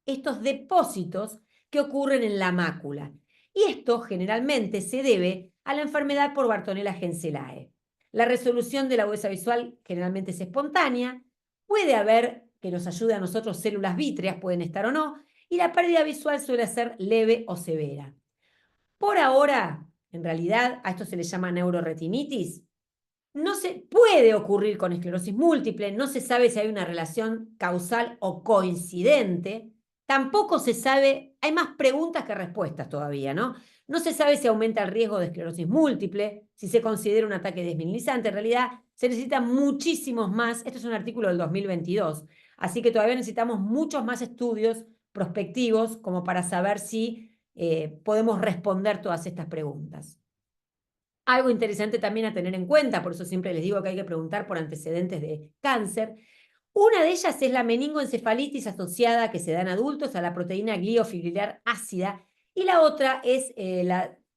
estos depósitos que ocurren en la mácula. Y esto generalmente se debe a la enfermedad por Bartonella Genselae. La resolución de la agudeza visual generalmente es espontánea, puede haber que nos ayude a nosotros células vítreas, pueden estar o no, y la pérdida visual suele ser leve o severa. Por ahora, en realidad, a esto se le llama neuroretinitis. No se puede ocurrir con esclerosis múltiple, no se sabe si hay una relación causal o coincidente, tampoco se sabe, hay más preguntas que respuestas todavía, ¿no? No se sabe si aumenta el riesgo de esclerosis múltiple, si se considera un ataque desmielinizante, en realidad se necesitan muchísimos más, esto es un artículo del 2022, así que todavía necesitamos muchos más estudios prospectivos como para saber si podemos responder todas estas preguntas. Algo interesante también a tener en cuenta, por eso siempre les digo que hay que preguntar por antecedentes de cáncer. Una de ellas es la meningoencefalitis asociada que se da en adultos a la proteína gliofibrillar ácida y la otra es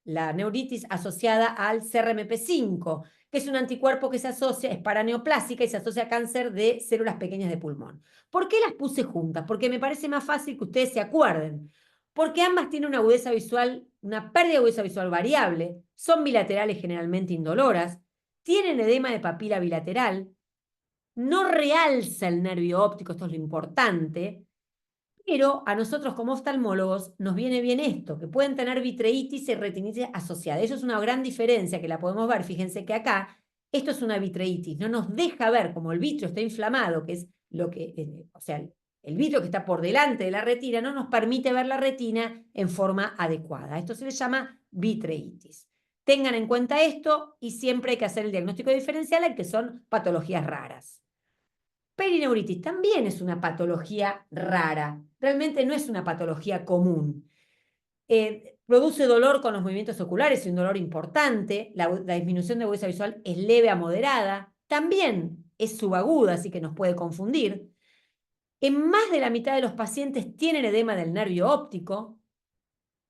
la neuritis asociada al CRMP5, que es un anticuerpo que se asocia, es paraneoplásica y se asocia a cáncer de células pequeñas de pulmón. ¿Por qué las puse juntas? Porque me parece más fácil que ustedes se acuerden. Porque ambas tienen una agudeza visual, una pérdida de agudeza visual variable, son bilaterales generalmente indoloras, tienen edema de papila bilateral, no realza el nervio óptico, esto es lo importante, pero a nosotros como oftalmólogos nos viene bien esto, que pueden tener vitreitis y retinitis asociada. Eso es una gran diferencia que la podemos ver. Fíjense que acá esto es una vitreitis, no nos deja ver como el vitrio está inflamado, que es lo que, o sea, el vitrio que está por delante de la retina no nos permite ver la retina en forma adecuada. Esto se le llama vitreitis. Tengan en cuenta esto y siempre hay que hacer el diagnóstico diferencial en que son patologías raras. Perineuritis también es una patología rara, realmente no es una patología común. Produce dolor con los movimientos oculares y un dolor importante, la disminución de agudeza visual es leve a moderada, también es subaguda, así que nos puede confundir. En más de la mitad de los pacientes tienen edema del nervio óptico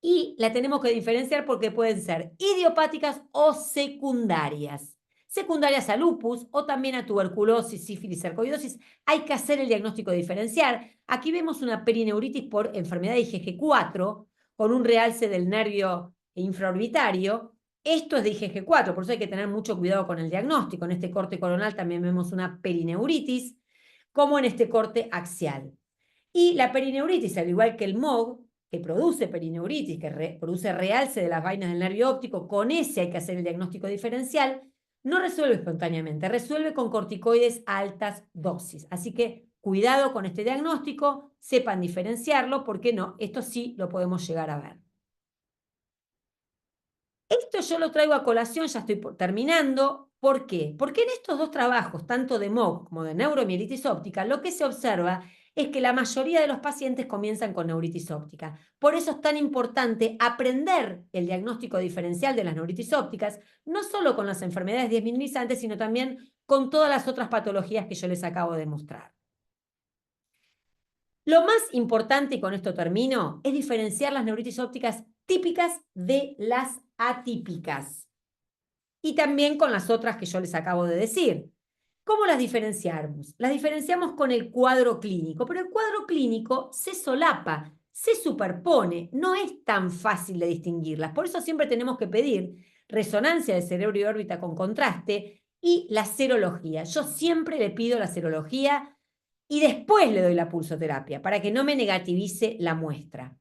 y la tenemos que diferenciar porque pueden ser idiopáticas o secundarias. Secundarias a lupus o también a tuberculosis, sífilis, sarcoidosis. Hay que hacer el diagnóstico diferencial. Aquí vemos una perineuritis por enfermedad de IgG4 con un realce del nervio infraorbitario. Esto es de IgG4, por eso hay que tener mucho cuidado con el diagnóstico. En este corte coronal también vemos una perineuritis, como en este corte axial. Y la perineuritis, al igual que el MOG, que produce perineuritis, que produce realce de las vainas del nervio óptico, con ese hay que hacer el diagnóstico diferencial, no resuelve espontáneamente, resuelve con corticoides a altas dosis. Así que cuidado con este diagnóstico, sepan diferenciarlo, porque no, esto sí lo podemos llegar a ver. Esto yo lo traigo a colación, ya estoy terminando. ¿Por qué? Porque en estos dos trabajos, tanto de MOG como de neuromielitis óptica, lo que se observa es que la mayoría de los pacientes comienzan con neuritis óptica. Por eso es tan importante aprender el diagnóstico diferencial de las neuritis ópticas, no solo con las enfermedades desmielinizantes, sino también con todas las otras patologías que yo les acabo de mostrar. Lo más importante, y con esto termino, es diferenciar las neuritis ópticas típicas de las atípicas. Y también con las otras que yo les acabo de decir. ¿Cómo las diferenciamos? Las diferenciamos con el cuadro clínico, pero el cuadro clínico se solapa, se superpone, no es tan fácil de distinguirlas. Por eso siempre tenemos que pedir resonancia de cerebro y órbita con contraste y la serología. Yo siempre le pido la serología y después le doy la pulsoterapia para que no me negativice la muestra.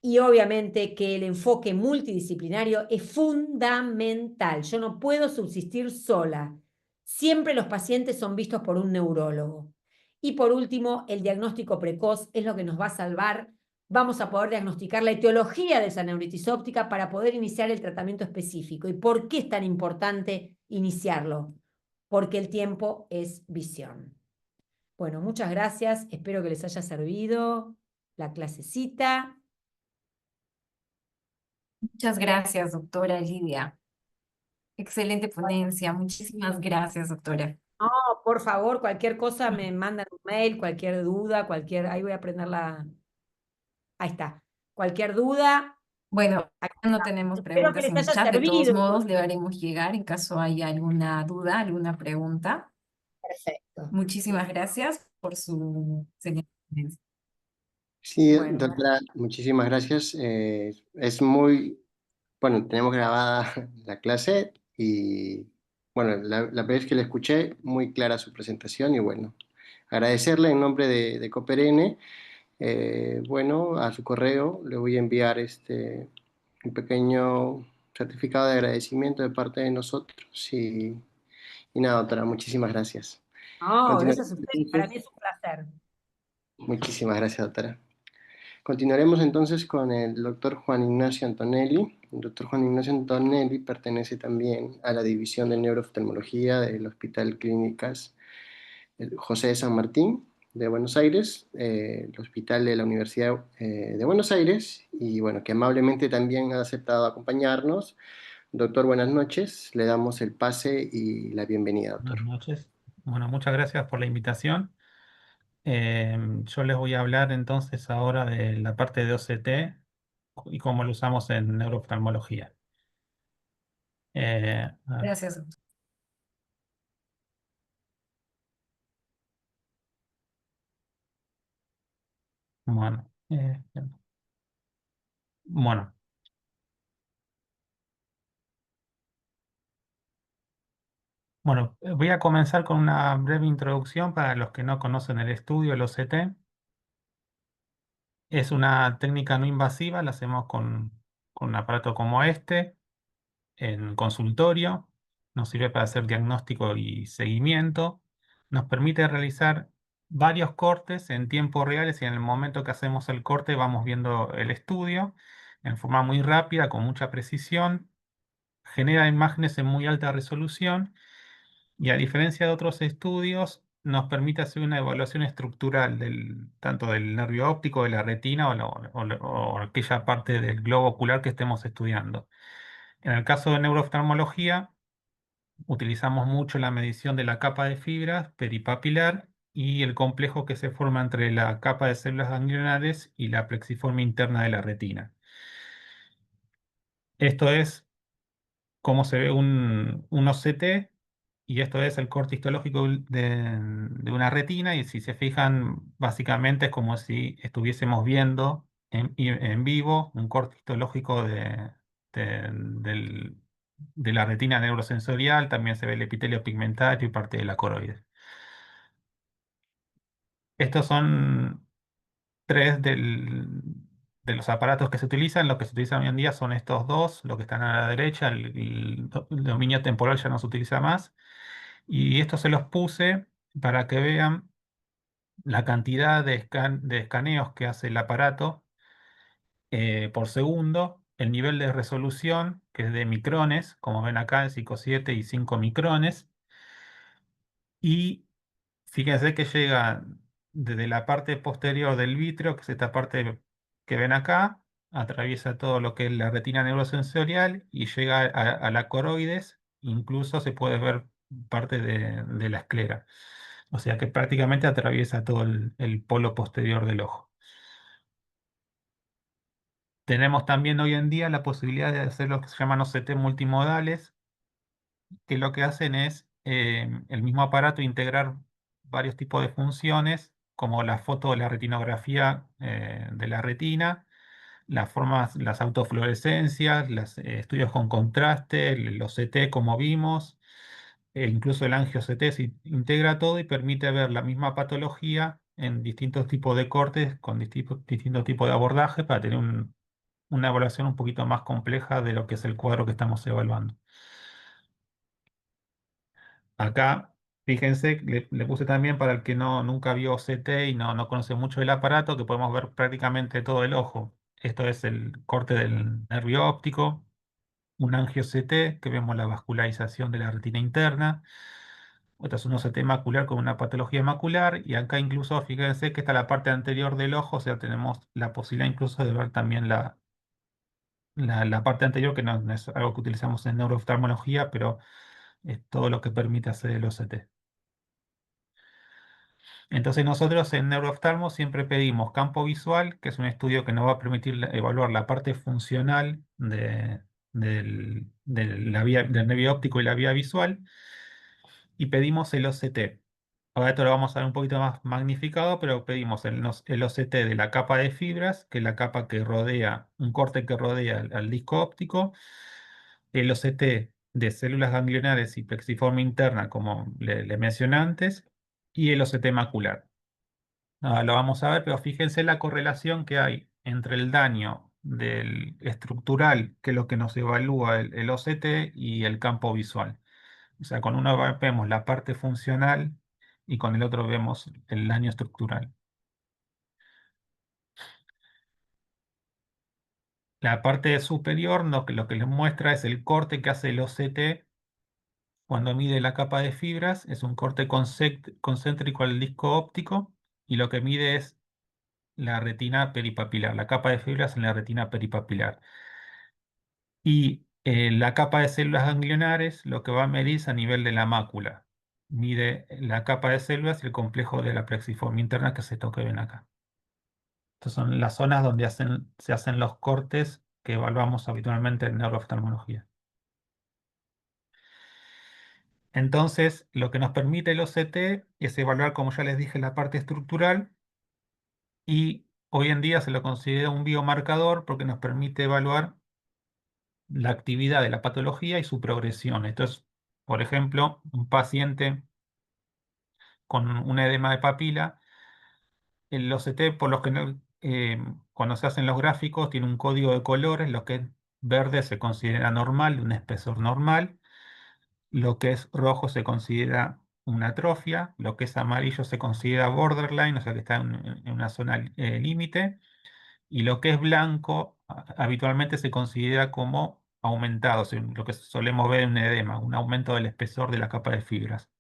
Y obviamente que el enfoque multidisciplinario es fundamental. Yo no puedo subsistir sola. Siempre los pacientes son vistos por un neurólogo. Y por último, el diagnóstico precoz es lo que nos va a salvar. Vamos a poder diagnosticar la etiología de esa neuritis óptica para poder iniciar el tratamiento específico. ¿Y por qué es tan importante iniciarlo? Porque el tiempo es visión. Bueno, muchas gracias. Espero que les haya servido la clasecita. Muchas gracias, doctora Lidia. Excelente ponencia. Muchísimas gracias, doctora. No, por favor, cualquier cosa me mandan un mail, cualquier duda, ahí voy a prender ahí está. Cualquier duda, Bueno, ahí no está. tenemos Espero que preguntas les en el haya chat. De todos servido. modos, le haremos llegar en caso haya alguna duda, alguna pregunta. Perfecto. Muchísimas gracias por su excelente ponencia. Sí, Bueno, doctora, muchísimas gracias. Es muy, bueno, tenemos grabada la clase y, bueno, la vez que la escuché, muy clara su presentación y, bueno, agradecerle en nombre de Cooperene. Bueno, a su correo le voy a enviar un pequeño certificado de agradecimiento de parte de nosotros y nada, doctora, muchísimas gracias. No, Continuaremos gracias a ustedes. Para entonces. mí es un placer. Muchísimas gracias, doctora. Continuaremos entonces con el doctor Juan Ignacio Antonelli. El doctor Juan Ignacio Antonelli pertenece también a la División de Neurooftalmología del Hospital Clínicas José de San Martín de Buenos Aires, el hospital de la Universidad de Buenos Aires, y bueno, que amablemente también ha aceptado acompañarnos. Doctor, buenas noches. Le damos el pase y la bienvenida, doctor. Buenas noches. Bueno, muchas gracias por la invitación. Yo les voy a hablar entonces ahora de la parte de OCT y cómo lo usamos en neurooftalmología. A ver, Gracias, doctor. bueno, bueno, voy a comenzar con una breve introducción para los que no conocen el estudio, el OCT. Es una técnica no invasiva, la hacemos con un aparato como este en consultorio, nos sirve para hacer diagnóstico y seguimiento, nos permite realizar varios cortes en tiempo real y en el momento que hacemos el corte vamos viendo el estudio en forma muy rápida, con mucha precisión, genera imágenes en muy alta resolución y a diferencia de otros estudios nos permite hacer una evaluación estructural tanto del nervio óptico, de la retina o aquella parte del globo ocular que estemos estudiando. En el caso de neurooftalmología, utilizamos mucho la medición de la capa de fibras peripapilar y el complejo que se forma entre la capa de células ganglionares y la plexiforme interna de la retina. Esto es cómo se ve un OCT y esto es el corte histológico de una retina y si se fijan, básicamente es como si estuviésemos viendo en vivo un corte histológico del de la retina neurosensorial, también se ve el epitelio pigmentario y parte de la coroide. Estos son tres de los aparatos que se utilizan. Los que se utilizan hoy en día son estos dos, los que están a la derecha, el dominio temporal ya no se utiliza más. Y estos se los puse para que vean la cantidad de escaneos que hace el aparato por segundo, el nivel de resolución, que es de micrones, como ven acá, en 5,7 y 5 micrones. Y fíjense que llega desde la parte posterior del vítreo, que es esta parte que ven acá, atraviesa todo lo que es la retina neurosensorial y llega a la coroides, incluso se puede ver parte de la esclera. O sea que prácticamente atraviesa todo el polo posterior del ojo. Tenemos también hoy en día la posibilidad de hacer lo que se llaman OCT multimodales, que lo que hacen es el mismo aparato integrar varios tipos de funciones, como la foto de la retinografía de la retina, las formas, las autofluorescencias, los estudios con contraste, los CT como vimos, e incluso el angio-CT se integra todo y permite ver la misma patología en distintos tipos de cortes, con distintos tipos de abordaje para tener una evaluación un poquito más compleja de lo que es el cuadro que estamos evaluando. Acá, fíjense, le puse también para el que nunca vio CT y no conoce mucho el aparato, que podemos ver prácticamente todo el ojo. Esto es el corte del nervio óptico, un angio-CT, que vemos la vascularización de la retina interna. Otro es un OCT macular con una patología macular. Y acá incluso, fíjense que está la parte anterior del ojo, o sea, tenemos la posibilidad incluso de ver también la parte anterior, que no es algo que utilizamos en neurooftalmología, pero es todo lo que permite hacer el OCT. Entonces nosotros en neurooftalmo siempre pedimos campo visual, que es un estudio que nos va a permitir evaluar la parte funcional del nervio óptico y la vía visual, y pedimos el OCT. Ahora esto lo vamos a ver un poquito más magnificado, pero pedimos el OCT de la capa de fibras, que es la capa que rodea, un corte que rodea al disco óptico, el OCT de células ganglionares y plexiforme interna, como le mencioné antes, y el OCT macular. Lo vamos a ver, pero fíjense la correlación que hay entre el daño del estructural, que es lo que nos evalúa el OCT, y el campo visual. O sea, con uno vemos la parte funcional y con el otro vemos el daño estructural. La parte superior lo que les muestra es el corte que hace el OCT cuando mide la capa de fibras. Es un corte concéntrico al disco óptico, y lo que mide es la retina peripapilar, la capa de fibras en la retina peripapilar. Y la capa de células ganglionares lo que va a medir es a nivel de la mácula. Mide la capa de células y el complejo de la plexiforme interna, que es esto que ven acá. Estas son las zonas donde se hacen los cortes que evaluamos habitualmente en neurooftalmología. Entonces, lo que nos permite el OCT es evaluar, como ya les dije, la parte estructural, y hoy en día se lo considera un biomarcador porque nos permite evaluar la actividad de la patología y su progresión. Entonces, por ejemplo, un paciente con un edema de papila, el OCT, por lo general, cuando se hacen los gráficos, tiene un código de colores. Lo que es verde se considera normal, un espesor normal. Lo que es rojo se considera una atrofia. Lo que es amarillo se considera borderline, o sea que está en una zona límite. Y lo que es blanco habitualmente se considera como aumentado, o sea, lo que solemos ver en un edema, un aumento del espesor de la capa de fibras.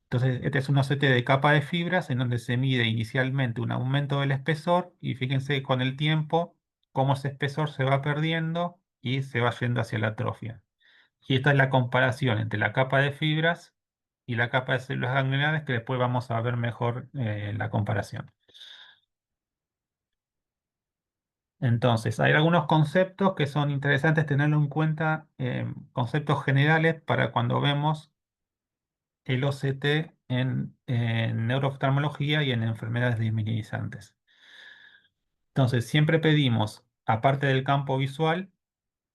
Entonces, este es un OCT de capa de fibras en donde se mide inicialmente un aumento del espesor, y fíjense con el tiempo cómo ese espesor se va perdiendo y se va yendo hacia la atrofia. Y esta es la comparación entre la capa de fibras y la capa de células ganglionares, que después vamos a ver mejor la comparación. Entonces, hay algunos conceptos que son interesantes tenerlo en cuenta, conceptos generales para cuando vemos el OCT en neurooftalmología y en enfermedades desminimizantes. Entonces, siempre pedimos, aparte del campo visual,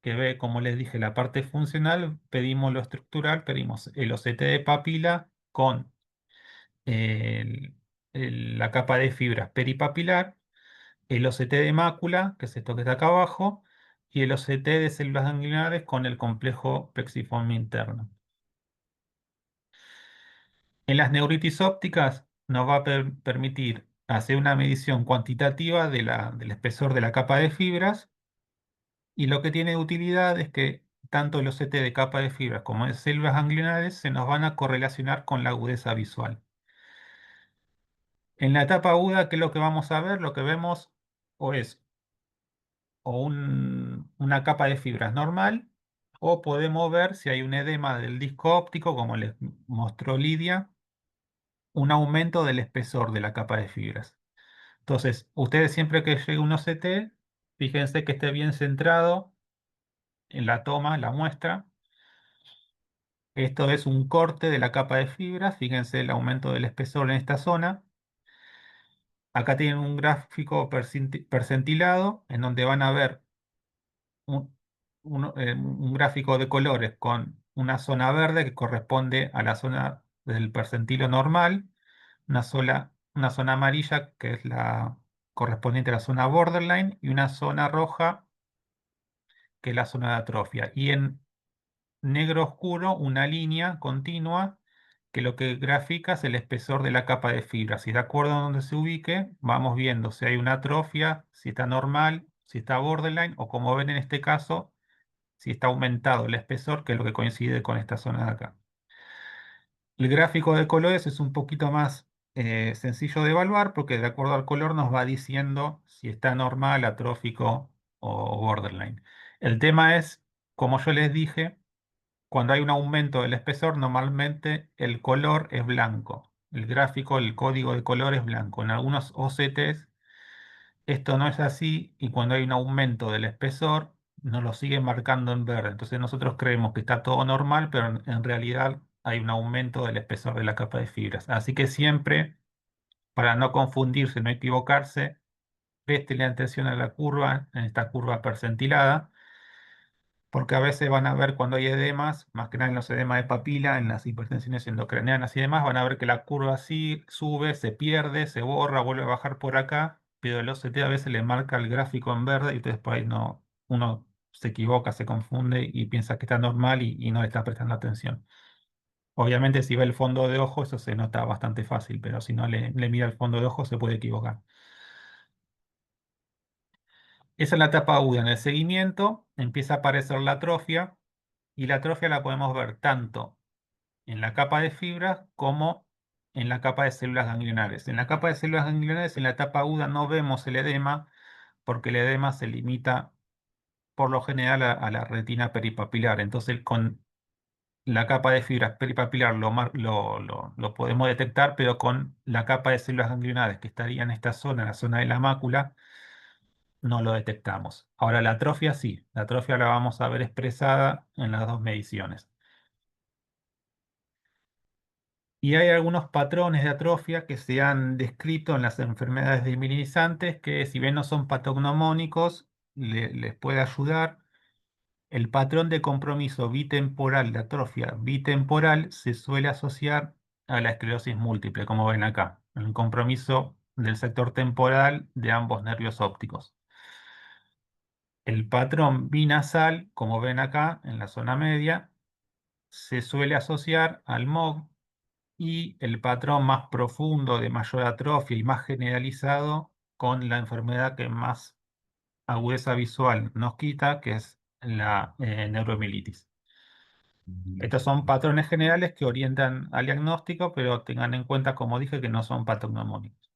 que ve, como les dije, la parte funcional, pedimos lo estructural, pedimos el OCT de papila con el- la capa de fibras peripapilar, el OCT de mácula, que es esto que está acá abajo, y el OCT de células ganglionares con el complejo plexiforme interno. En las neuritis ópticas nos va a permitir hacer una medición cuantitativa del espesor de la capa de fibras, y lo que tiene de utilidad es que tanto el OCT de capa de fibras como de células ganglionares se nos van a correlacionar con la agudeza visual. En la etapa aguda, ¿qué es lo que vamos a ver? Lo que vemos o es una capa de fibras normal, o podemos ver, si hay un edema del disco óptico, como les mostró Lidia, un aumento del espesor de la capa de fibras. Entonces, ustedes siempre que llegue un OCT, fíjense que esté bien centrado en la toma, la muestra. Esto es un corte de la capa de fibras. Fíjense el aumento del espesor en esta zona. Acá tienen un gráfico percentilado en donde van a ver un, un gráfico de colores con una zona verde que corresponde a la zona del percentilo normal, una zona amarilla que es la correspondiente a la zona borderline, y una zona roja que es la zona de atrofia. Y en negro oscuro una línea continua que lo que grafica es el espesor de la capa de fibras. Y de acuerdo a donde se ubique, vamos viendo si hay una atrofia, si está normal, si está borderline, o, como ven en este caso, si está aumentado el espesor, que es lo que coincide con esta zona de acá. El gráfico de colores es un poquito más sencillo de evaluar, porque de acuerdo al color nos va diciendo si está normal, atrófico o borderline. El tema es, como yo les dije, cuando hay un aumento del espesor, normalmente el color es blanco. El gráfico, el código de color es blanco. En algunos OCTs esto no es así, y cuando hay un aumento del espesor nos lo sigue marcando en verde. Entonces nosotros creemos que está todo normal, pero en realidad hay un aumento del espesor de la capa de fibras. Así que siempre, para no confundirse, no equivocarse, prestenle atención a la curva, en esta curva percentilada, porque a veces van a ver, cuando hay edemas, más que nada en los edemas de papila, en las hipertensiones endocranianas y demás, van a ver que la curva así sube, se pierde, se borra, vuelve a bajar por acá, pero el OCT a veces le marca el gráfico en verde y entonces por ahí no, uno se equivoca, se confunde y piensa que está normal y no le está prestando atención. Obviamente si ve el fondo de ojo eso se nota bastante fácil, pero si no le mira el fondo de ojo se puede equivocar. Esa es la etapa aguda. En el seguimiento empieza a aparecer la atrofia y la atrofia la podemos ver tanto en la capa de fibras como en la capa de células ganglionares. En la capa de células ganglionares, en la etapa aguda, no vemos el edema porque el edema se limita por lo general a la retina peripapilar. Entonces, con la capa de fibras peripapilar lo podemos detectar, pero con la capa de células ganglionares que estaría en esta zona, en la zona de la mácula, no lo detectamos. Ahora, la atrofia sí, la atrofia la vamos a ver expresada en las dos mediciones. Y hay algunos patrones de atrofia que se han descrito en las enfermedades desmielinizantes que, si bien no son patognomónicos, les puede ayudar. El patrón de compromiso bitemporal de atrofia bitemporal se suele asociar a la esclerosis múltiple, como ven acá, el compromiso del sector temporal de ambos nervios ópticos. El patrón binasal, como ven acá en la zona media, se suele asociar al MOG, y el patrón más profundo de mayor atrofia y más generalizado con la enfermedad que más agudeza visual nos quita, que es la neuromielitis. Estos son patrones generales que orientan al diagnóstico, pero tengan en cuenta, como dije, que no son patognomónicos.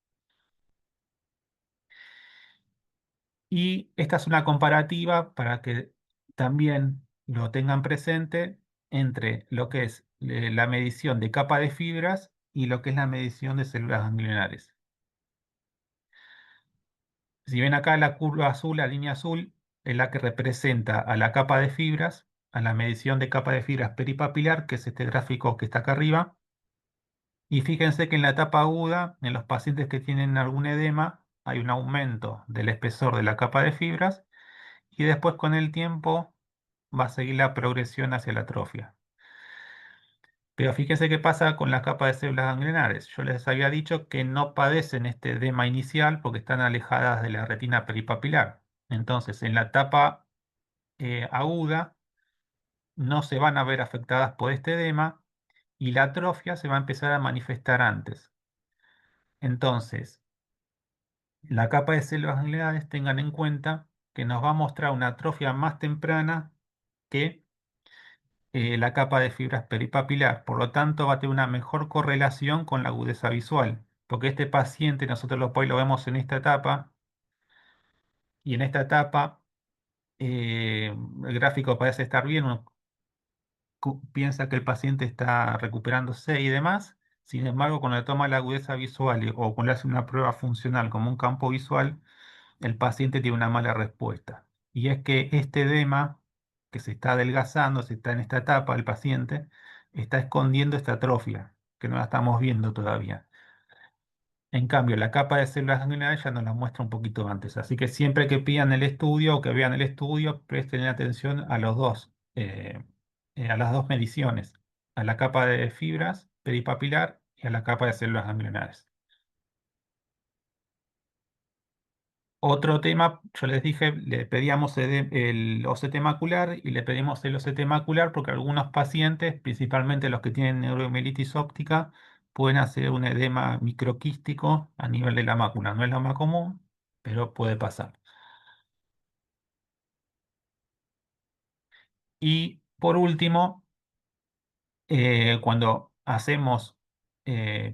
Y esta es una comparativa para que también lo tengan presente entre lo que es la medición de capa de fibras y lo que es la medición de células ganglionares. Si ven acá la curva azul, la línea azul, es la que representa a la capa de fibras, a la medición de capa de fibras peripapilar, que es este gráfico que está acá arriba. Y fíjense que en la etapa aguda, en los pacientes que tienen algún edema, hay un aumento del espesor de la capa de fibras y después con el tiempo va a seguir la progresión hacia la atrofia. Pero fíjense qué pasa con la capa de células ganglionares. Yo les había dicho que no padecen este edema inicial porque están alejadas de la retina peripapilar. Entonces, en la etapa aguda no se van a ver afectadas por este edema y la atrofia se va a empezar a manifestar antes. Entonces, la capa de células ganglionares, tengan en cuenta que nos va a mostrar una atrofia más temprana que la capa de fibras peripapilar. Por lo tanto, va a tener una mejor correlación con la agudeza visual. Porque este paciente, nosotros lo vemos en esta etapa, y en esta etapa el gráfico parece estar bien, uno piensa que el paciente está recuperándose y demás. Sin embargo, cuando le toma la agudeza visual o cuando le hace una prueba funcional como un campo visual, el paciente tiene una mala respuesta. Y es que este edema que se está adelgazando, se está en esta etapa, el paciente está escondiendo esta atrofia, que no la estamos viendo todavía. En cambio, la capa de células ganglionares ya nos la muestra un poquito antes. Así que siempre que pidan el estudio o que vean el estudio, presten atención a los dos, a las dos mediciones, a la capa de fibras peripapilar y a la capa de células ganglionares. Otro tema, yo les dije, le pedíamos el OCT macular y le pedimos el OCT macular porque algunos pacientes, principalmente los que tienen neuromielitis óptica, pueden hacer un edema microquístico a nivel de la mácula. No es lo más común, pero puede pasar. Y por último, cuando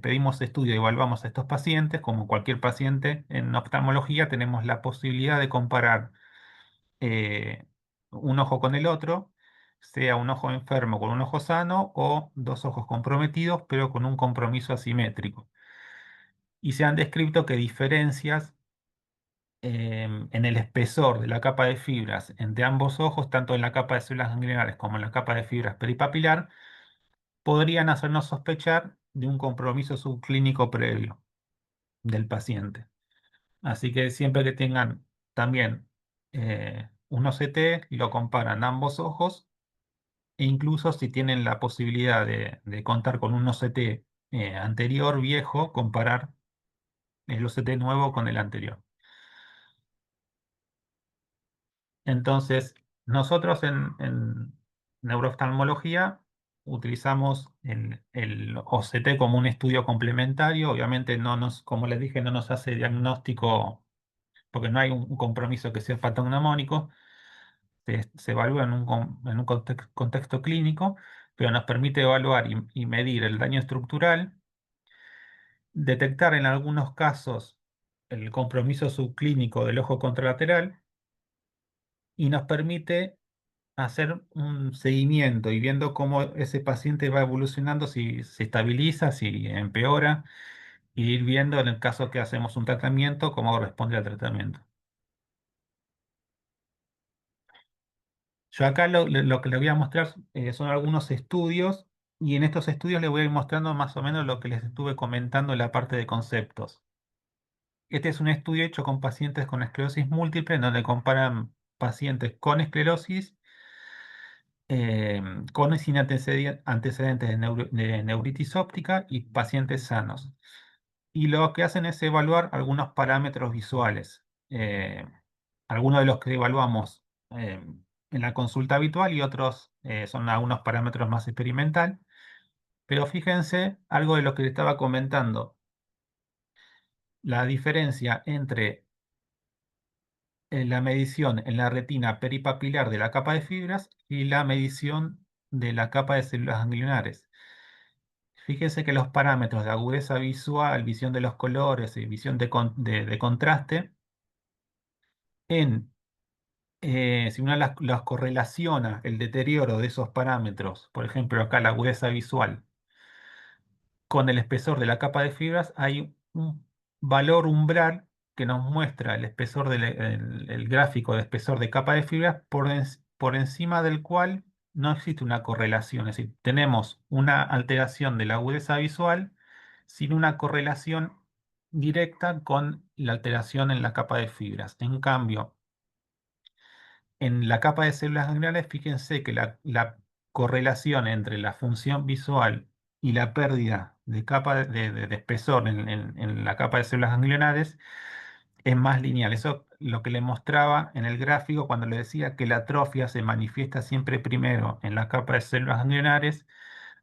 pedimos estudio y evaluamos a estos pacientes, como cualquier paciente en oftalmología, tenemos la posibilidad de comparar eh, un ojo con el otro, sea un ojo enfermo con un ojo sano o dos ojos comprometidos, pero con un compromiso asimétrico. Y se han descrito que diferencias en el espesor de la capa de fibras entre ambos ojos, tanto en la capa de células ganglionares como en la capa de fibras peripapilar, podrían hacernos sospechar de un compromiso subclínico previo del paciente. Así que siempre que tengan también un OCT, lo comparan ambos ojos, e incluso si tienen la posibilidad de contar con un OCT anterior, viejo, comparar el OCT nuevo con el anterior. Entonces, nosotros en neurooftalmología utilizamos el OCT como un estudio complementario. Obviamente, como les dije, no nos hace diagnóstico porque no hay un compromiso que sea patognomónico. Se evalúa en un contexto clínico, pero nos permite evaluar y medir el daño estructural, detectar en algunos casos el compromiso subclínico del ojo contralateral y nos permite hacer un seguimiento y viendo cómo ese paciente va evolucionando, si se estabiliza, si empeora, y ir viendo en el caso que hacemos un tratamiento, cómo responde al tratamiento. Yo acá lo que les voy a mostrar son algunos estudios y en estos estudios les voy a ir mostrando más o menos lo que les estuve comentando en la parte de conceptos. Este es un estudio hecho con pacientes con esclerosis múltiple, en donde comparan pacientes con esclerosis eh, con y sin antecedentes de neuritis óptica y pacientes sanos. Y lo que hacen es evaluar algunos parámetros visuales. Algunos de los que evaluamos en la consulta habitual y otros son algunos parámetros más experimental. Pero fíjense algo de lo que les estaba comentando. La diferencia entre la medición en la retina peripapilar de la capa de fibras y la medición de la capa de células ganglionares. Fíjense que los parámetros de agudeza visual, visión de los colores y visión de contraste, si uno las correlaciona el deterioro de esos parámetros, por ejemplo acá la agudeza visual, con el espesor de la capa de fibras, hay un valor umbral que nos muestra el espesor el gráfico de espesor de capa de fibras por encima del cual no existe una correlación. Es decir, tenemos una alteración de la agudeza visual sin una correlación directa con la alteración en la capa de fibras. En cambio, en la capa de células ganglionares, fíjense que la correlación entre la función visual y la pérdida de capa de espesor en la capa de células ganglionares es más lineal. Eso lo que le mostraba en el gráfico cuando le decía que la atrofia se manifiesta siempre primero en la capa de células ganglionares,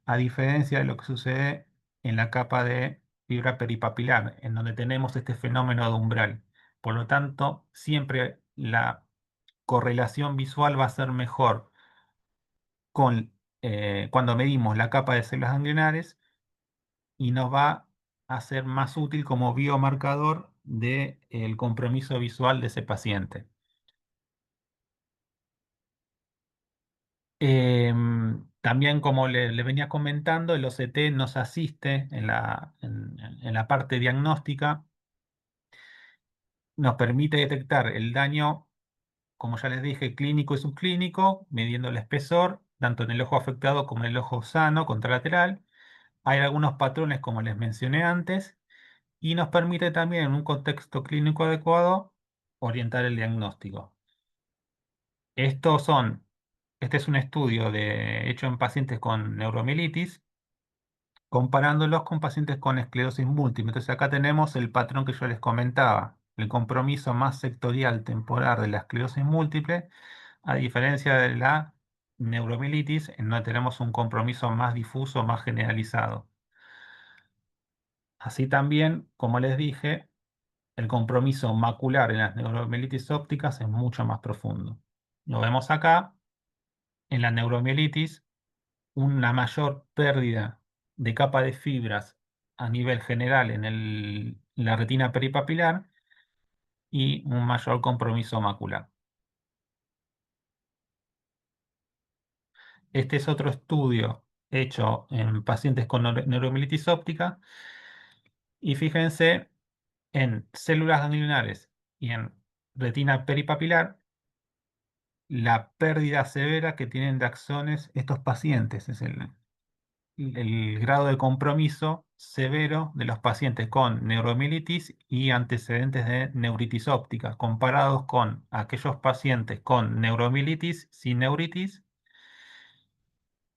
a diferencia de lo que sucede en la capa de fibra peripapilar, en donde tenemos este fenómeno de umbral. Por lo tanto, siempre la correlación visual va a ser mejor cuando medimos la capa de células ganglionares y nos va a ser más útil como biomarcador del compromiso visual de ese paciente. También, como le venía comentando, el OCT nos asiste en la parte diagnóstica, nos permite detectar el daño, como ya les dije, clínico y subclínico, midiendo el espesor, tanto en el ojo afectado como en el ojo sano, contralateral. Hay algunos patrones, como les mencioné antes, y nos permite también, en un contexto clínico adecuado, orientar el diagnóstico. Estos son, este es un estudio hecho en pacientes con neuromielitis, comparándolos con pacientes con esclerosis múltiple. Entonces acá tenemos el patrón que yo les comentaba, el compromiso más sectorial temporal de la esclerosis múltiple, a diferencia de la neuromielitis, en donde tenemos un compromiso más difuso, más generalizado. Así también, como les dije, el compromiso macular en las neuromielitis ópticas es mucho más profundo. Lo vemos acá, en la neuromielitis, una mayor pérdida de capa de fibras a nivel general en la retina peripapilar y un mayor compromiso macular. Este es otro estudio hecho en pacientes con neuromielitis óptica y fíjense en células ganglionares y en retina peripapilar la pérdida severa que tienen de axones estos pacientes. Es el grado de compromiso severo de los pacientes con neuromielitis y antecedentes de neuritis óptica, comparados con aquellos pacientes con neuromielitis sin neuritis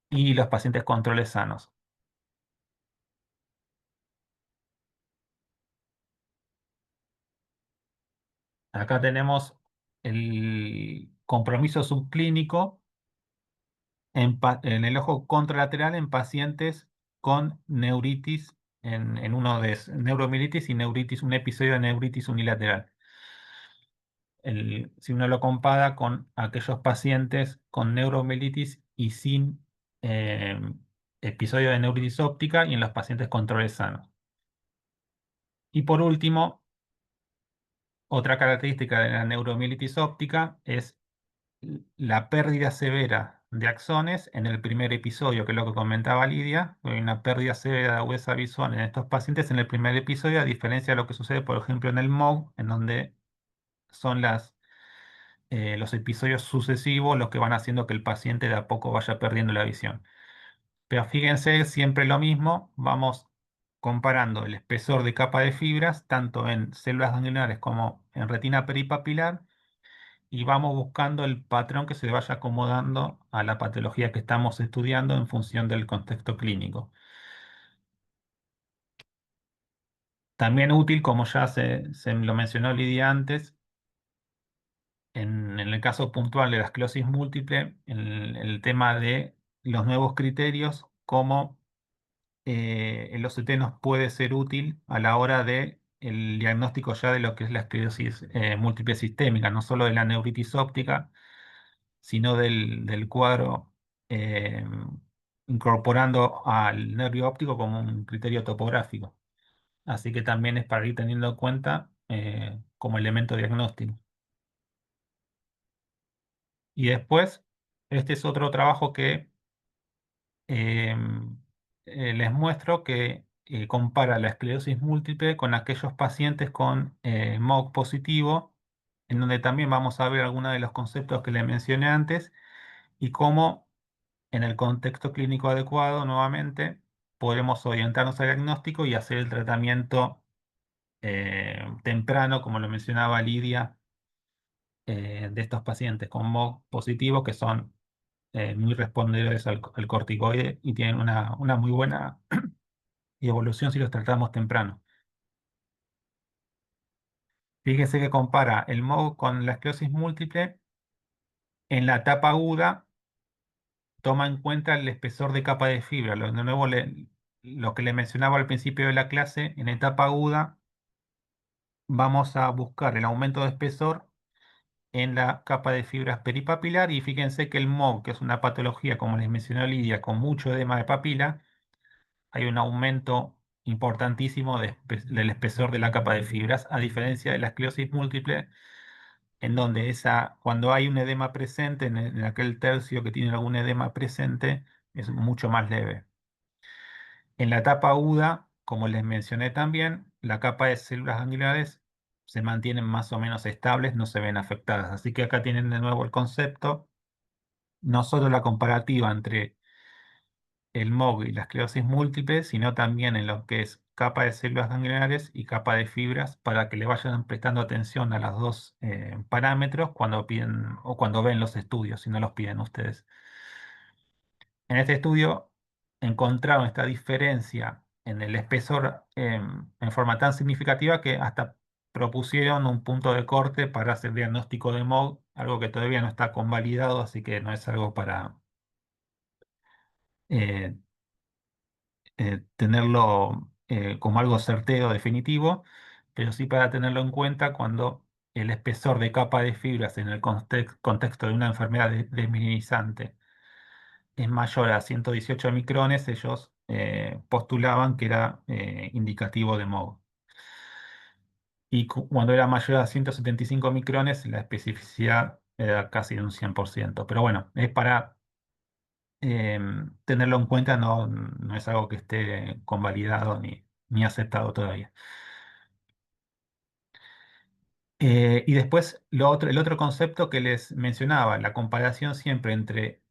y los pacientes controles sanos. Acá tenemos compromiso subclínico en el ojo contralateral en pacientes con neuritis, en uno de neuromielitis y neuritis, un episodio de neuritis unilateral. Si uno lo compara con aquellos pacientes con neuromielitis y sin eh, episodio de neuritis óptica y en los pacientes controles sanos. Y por último, otra característica de la neuromielitis óptica es la pérdida severa de axones en el primer episodio, que es lo que comentaba Lidia. Hay una pérdida severa de agudeza visual en estos pacientes en el primer episodio, a diferencia de lo que sucede, por ejemplo, en el MOG, en donde son los episodios sucesivos los que van haciendo que el paciente de a poco vaya perdiendo la visión. Pero fíjense, siempre lo mismo, vamos comparando el espesor de capa de fibras, tanto en células ganglionares como en retina peripapilar, y vamos buscando el patrón que se vaya acomodando a la patología que estamos estudiando en función del contexto clínico. También útil, como ya se lo mencionó Lidia antes, en el caso puntual de la esclerosis múltiple, el tema de los nuevos criterios, cómo el OCT nos puede ser útil a la hora de el diagnóstico ya de lo que es la esclerosis múltiple sistémica, no solo de la neuritis óptica, sino del cuadro, eh, incorporando al nervio óptico como un criterio topográfico. Así que también es para ir teniendo en cuenta como elemento diagnóstico. Y después, este es otro trabajo que les muestro que compara la esclerosis múltiple con aquellos pacientes con MOG positivo, en donde también vamos a ver algunos de los conceptos que les mencioné antes y cómo en el contexto clínico adecuado, nuevamente, podremos orientarnos al diagnóstico y hacer el tratamiento temprano, como lo mencionaba Lidia, de estos pacientes con MOG positivo que son muy respondedores al corticoide y tienen una muy buena evolución si los tratamos temprano. Fíjese que compara el MOG con la esclerosis múltiple. En la etapa aguda toma en cuenta el espesor de capa de fibra. De nuevo, lo que le mencionaba al principio de la clase, en etapa aguda vamos a buscar el aumento de espesor en la capa de fibras peripapilar y fíjense que el MOG, que es una patología, como les mencionó Lidia, con mucho edema de papila, hay un aumento importantísimo del espesor de la capa de fibras, a diferencia de la esclerosis múltiple, en donde cuando hay un edema presente, en aquel tercio que tiene algún edema presente, es mucho más leve. En la etapa aguda, como les mencioné también, la capa de células gangliolares se mantienen más o menos estables, no se ven afectadas. Así que acá tienen de nuevo el concepto, no solo la comparativa entre el MOG y la esclerosis múltiple, sino también en lo que es capa de células ganglionares y capa de fibras, para que le vayan prestando atención a los dos parámetros cuando piden o cuando ven los estudios, si no los piden ustedes. En este estudio encontraron esta diferencia en el espesor en forma tan significativa que hasta propusieron un punto de corte para hacer diagnóstico de MOG, algo que todavía no está convalidado, así que no es algo para eh, tenerlo como algo certero, definitivo, pero sí para tenerlo en cuenta cuando el espesor de capa de fibras en el contexto de una enfermedad desminimizante es mayor a 118 micrones, ellos postulaban que era indicativo de MOG. Y cuando era mayor a 175 micrones, la especificidad era casi de un 100%. Pero bueno, es para tenerlo en cuenta, no es algo que esté convalidado ni aceptado todavía. Y después el otro concepto que les mencionaba, la comparación siempre entre,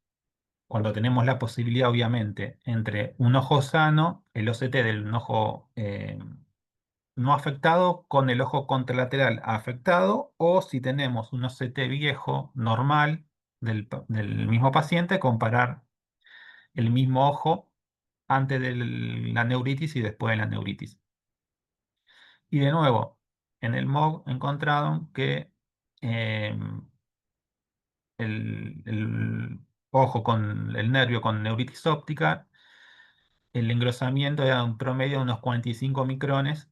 cuando tenemos la posibilidad obviamente, entre un ojo sano, el OCT del ojo no afectado con el ojo contralateral afectado, o si tenemos un OCT viejo, normal, del mismo paciente, comparar el mismo ojo antes de la neuritis y después de la neuritis. Y de nuevo, en el MOG encontraron que el ojo con el nervio con neuritis óptica, el engrosamiento era un promedio de unos 45 micrones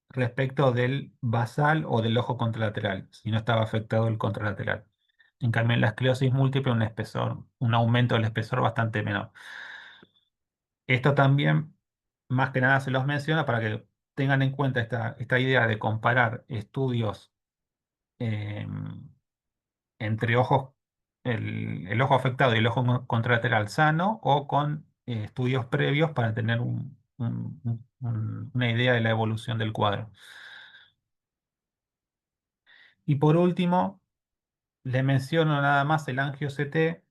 respecto del basal o del ojo contralateral, si no estaba afectado el contralateral. En cambio, en la esclerosis múltiple, un espesor, un aumento del espesor bastante menor. Esto también, más que nada, se los menciona para que tengan en cuenta esta idea de comparar estudios eh, entre ojos, el ojo afectado y el ojo contralateral sano o con estudios previos para tener una idea de la evolución del cuadro. Y por último, le menciono nada más el angio-CT,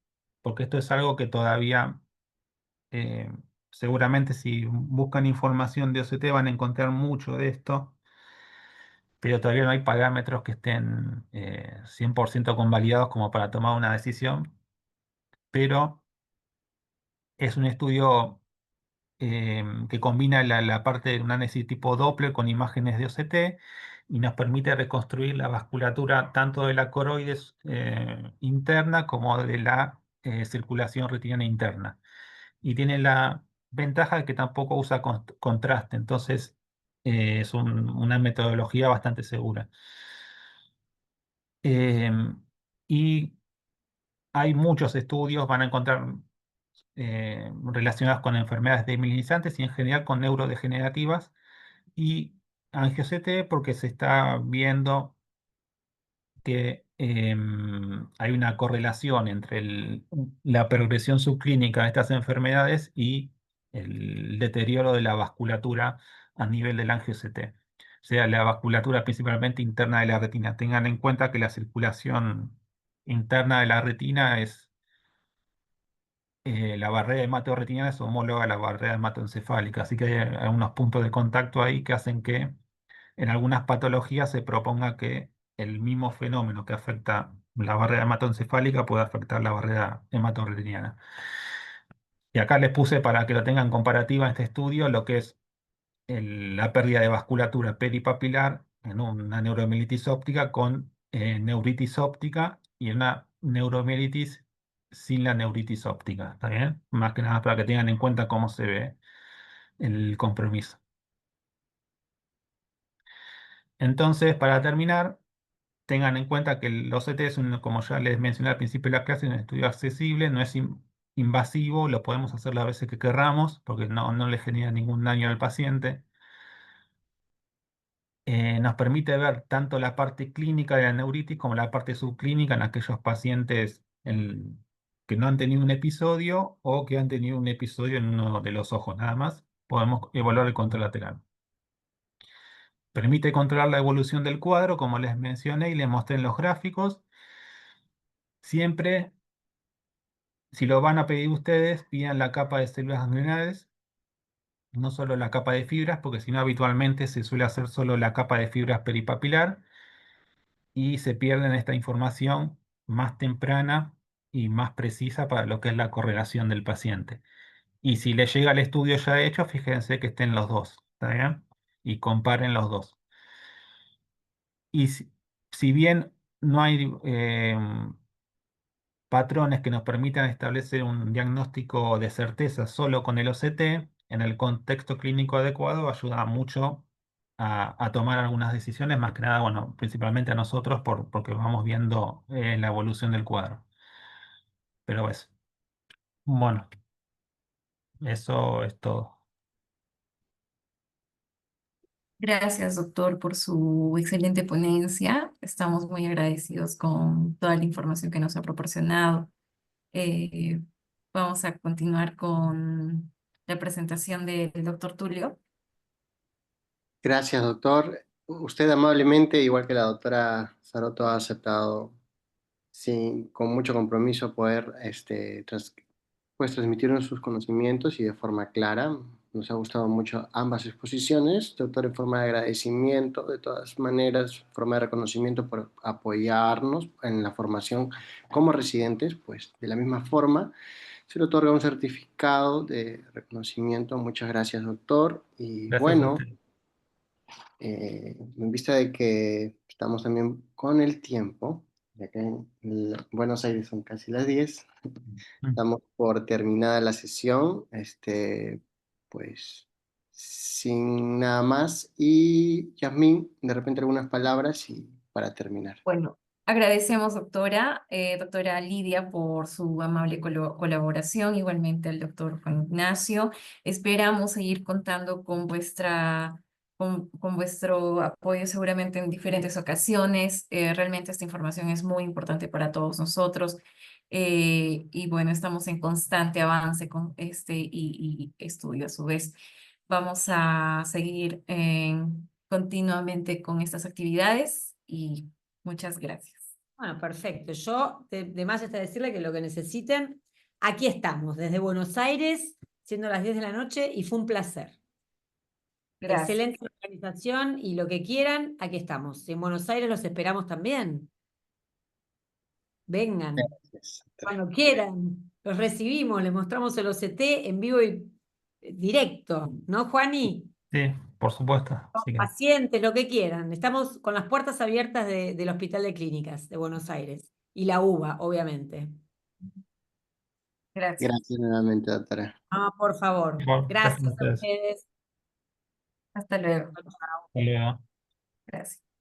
porque esto es algo que todavía, eh, seguramente si buscan información de OCT van a encontrar mucho de esto, pero todavía no hay parámetros que estén 100% convalidados como para tomar una decisión, pero es un estudio que combina la parte de un análisis tipo Doppler con imágenes de OCT y nos permite reconstruir la vasculatura tanto de la coroides interna como de la circulación retiniana interna. Y tiene la ventaja de que tampoco usa contraste, entonces es una metodología bastante segura. Y hay muchos estudios, van a encontrar relacionadas con enfermedades demielinizantes y en general con neurodegenerativas y angio-CT porque se está viendo que hay una correlación entre la progresión subclínica de estas enfermedades y el deterioro de la vasculatura a nivel del angio-CT. O sea, la vasculatura principalmente interna de la retina. Tengan en cuenta que la circulación interna de la retina es la barrera hematorretiniana es homóloga a la barrera hematoencefálica, así que hay algunos puntos de contacto ahí que hacen que en algunas patologías se proponga que el mismo fenómeno que afecta la barrera hematoencefálica puede afectar la barrera hematorretiniana. Y acá les puse para que lo tengan comparativa en este estudio lo que es la pérdida de vasculatura peripapilar en una neuromielitis óptica con neuritis óptica y una neuromielitis sin la neuritis óptica. ¿Está bien? Más que nada para que tengan en cuenta cómo se ve el compromiso. Entonces, para terminar, tengan en cuenta que el OCT es como ya les mencioné al principio de la clase, un estudio accesible, no es invasivo, lo podemos hacer las veces que querramos porque no le genera ningún daño al paciente. Nos permite ver tanto la parte clínica de la neuritis como la parte subclínica en aquellos pacientes que no han tenido un episodio o que han tenido un episodio en uno de los ojos nada más. Podemos evaluar el contralateral. Permite controlar la evolución del cuadro, como les mencioné y les mostré en los gráficos. Siempre, si lo van a pedir ustedes, pidan la capa de células ganglionares, no solo la capa de fibras, porque si no habitualmente se suele hacer solo la capa de fibras peripapilar y se pierden esta información más temprana y más precisa para lo que es la correlación del paciente. Y si le llega el estudio ya hecho, fíjense que estén los dos, ¿está bien? Y comparen los dos. Y si bien no hay patrones que nos permitan establecer un diagnóstico de certeza solo con el OCT, en el contexto clínico adecuado ayuda mucho a tomar algunas decisiones, más que nada, bueno, principalmente a nosotros porque vamos viendo la evolución del cuadro. Pero es, bueno, eso es todo. Gracias, doctor, por su excelente ponencia. Estamos muy agradecidos con toda la información que nos ha proporcionado. Eh, Vamos a continuar con la presentación del doctor Tulio. Gracias, doctor. Usted amablemente, igual que la doctora Saroto, ha aceptado con mucho compromiso poder pues, transmitirnos sus conocimientos y de forma clara. Nos ha gustado mucho ambas exposiciones, doctor, en forma de agradecimiento, de todas maneras, forma de reconocimiento por apoyarnos en la formación como residentes, pues de la misma forma se le otorga un certificado de reconocimiento. Muchas gracias, doctor. Y Gracias a bueno, usted. en vista de que estamos también con el tiempo, Y acá en Buenos Aires son casi las 10. Mm. Damos por terminada la sesión, pues sin nada más. Y Yasmín, de repente algunas palabras y para terminar. Bueno, agradecemos, doctora Lidia, por su amable colaboración, igualmente al doctor Juan Ignacio. Esperamos seguir contando con con vuestro apoyo seguramente en diferentes ocasiones. Realmente esta información es muy importante para todos nosotros. Y bueno, estamos en constante avance con y estudio a su vez. Vamos a seguir continuamente con estas actividades y muchas gracias. Bueno, perfecto. Yo, de más está decirle que lo que necesiten, aquí estamos, desde Buenos Aires, siendo las 10 de la noche, y fue un placer. Gracias. Excelente organización y lo que quieran, aquí estamos. En Buenos Aires los esperamos también. Vengan, Gracias. cuando quieran. Los recibimos, les mostramos el OCT en vivo y directo, ¿no, Juani? Sí, por supuesto. Así que, Pacientes, lo que quieran. Estamos con las puertas abiertas del Hospital de Clínicas de Buenos Aires y la UBA, obviamente. Gracias. Gracias nuevamente, doctora. Ah, por favor. gracias a Gracias a ustedes. ustedes. Hasta luego. Chao, chao. Hasta luego. Gracias.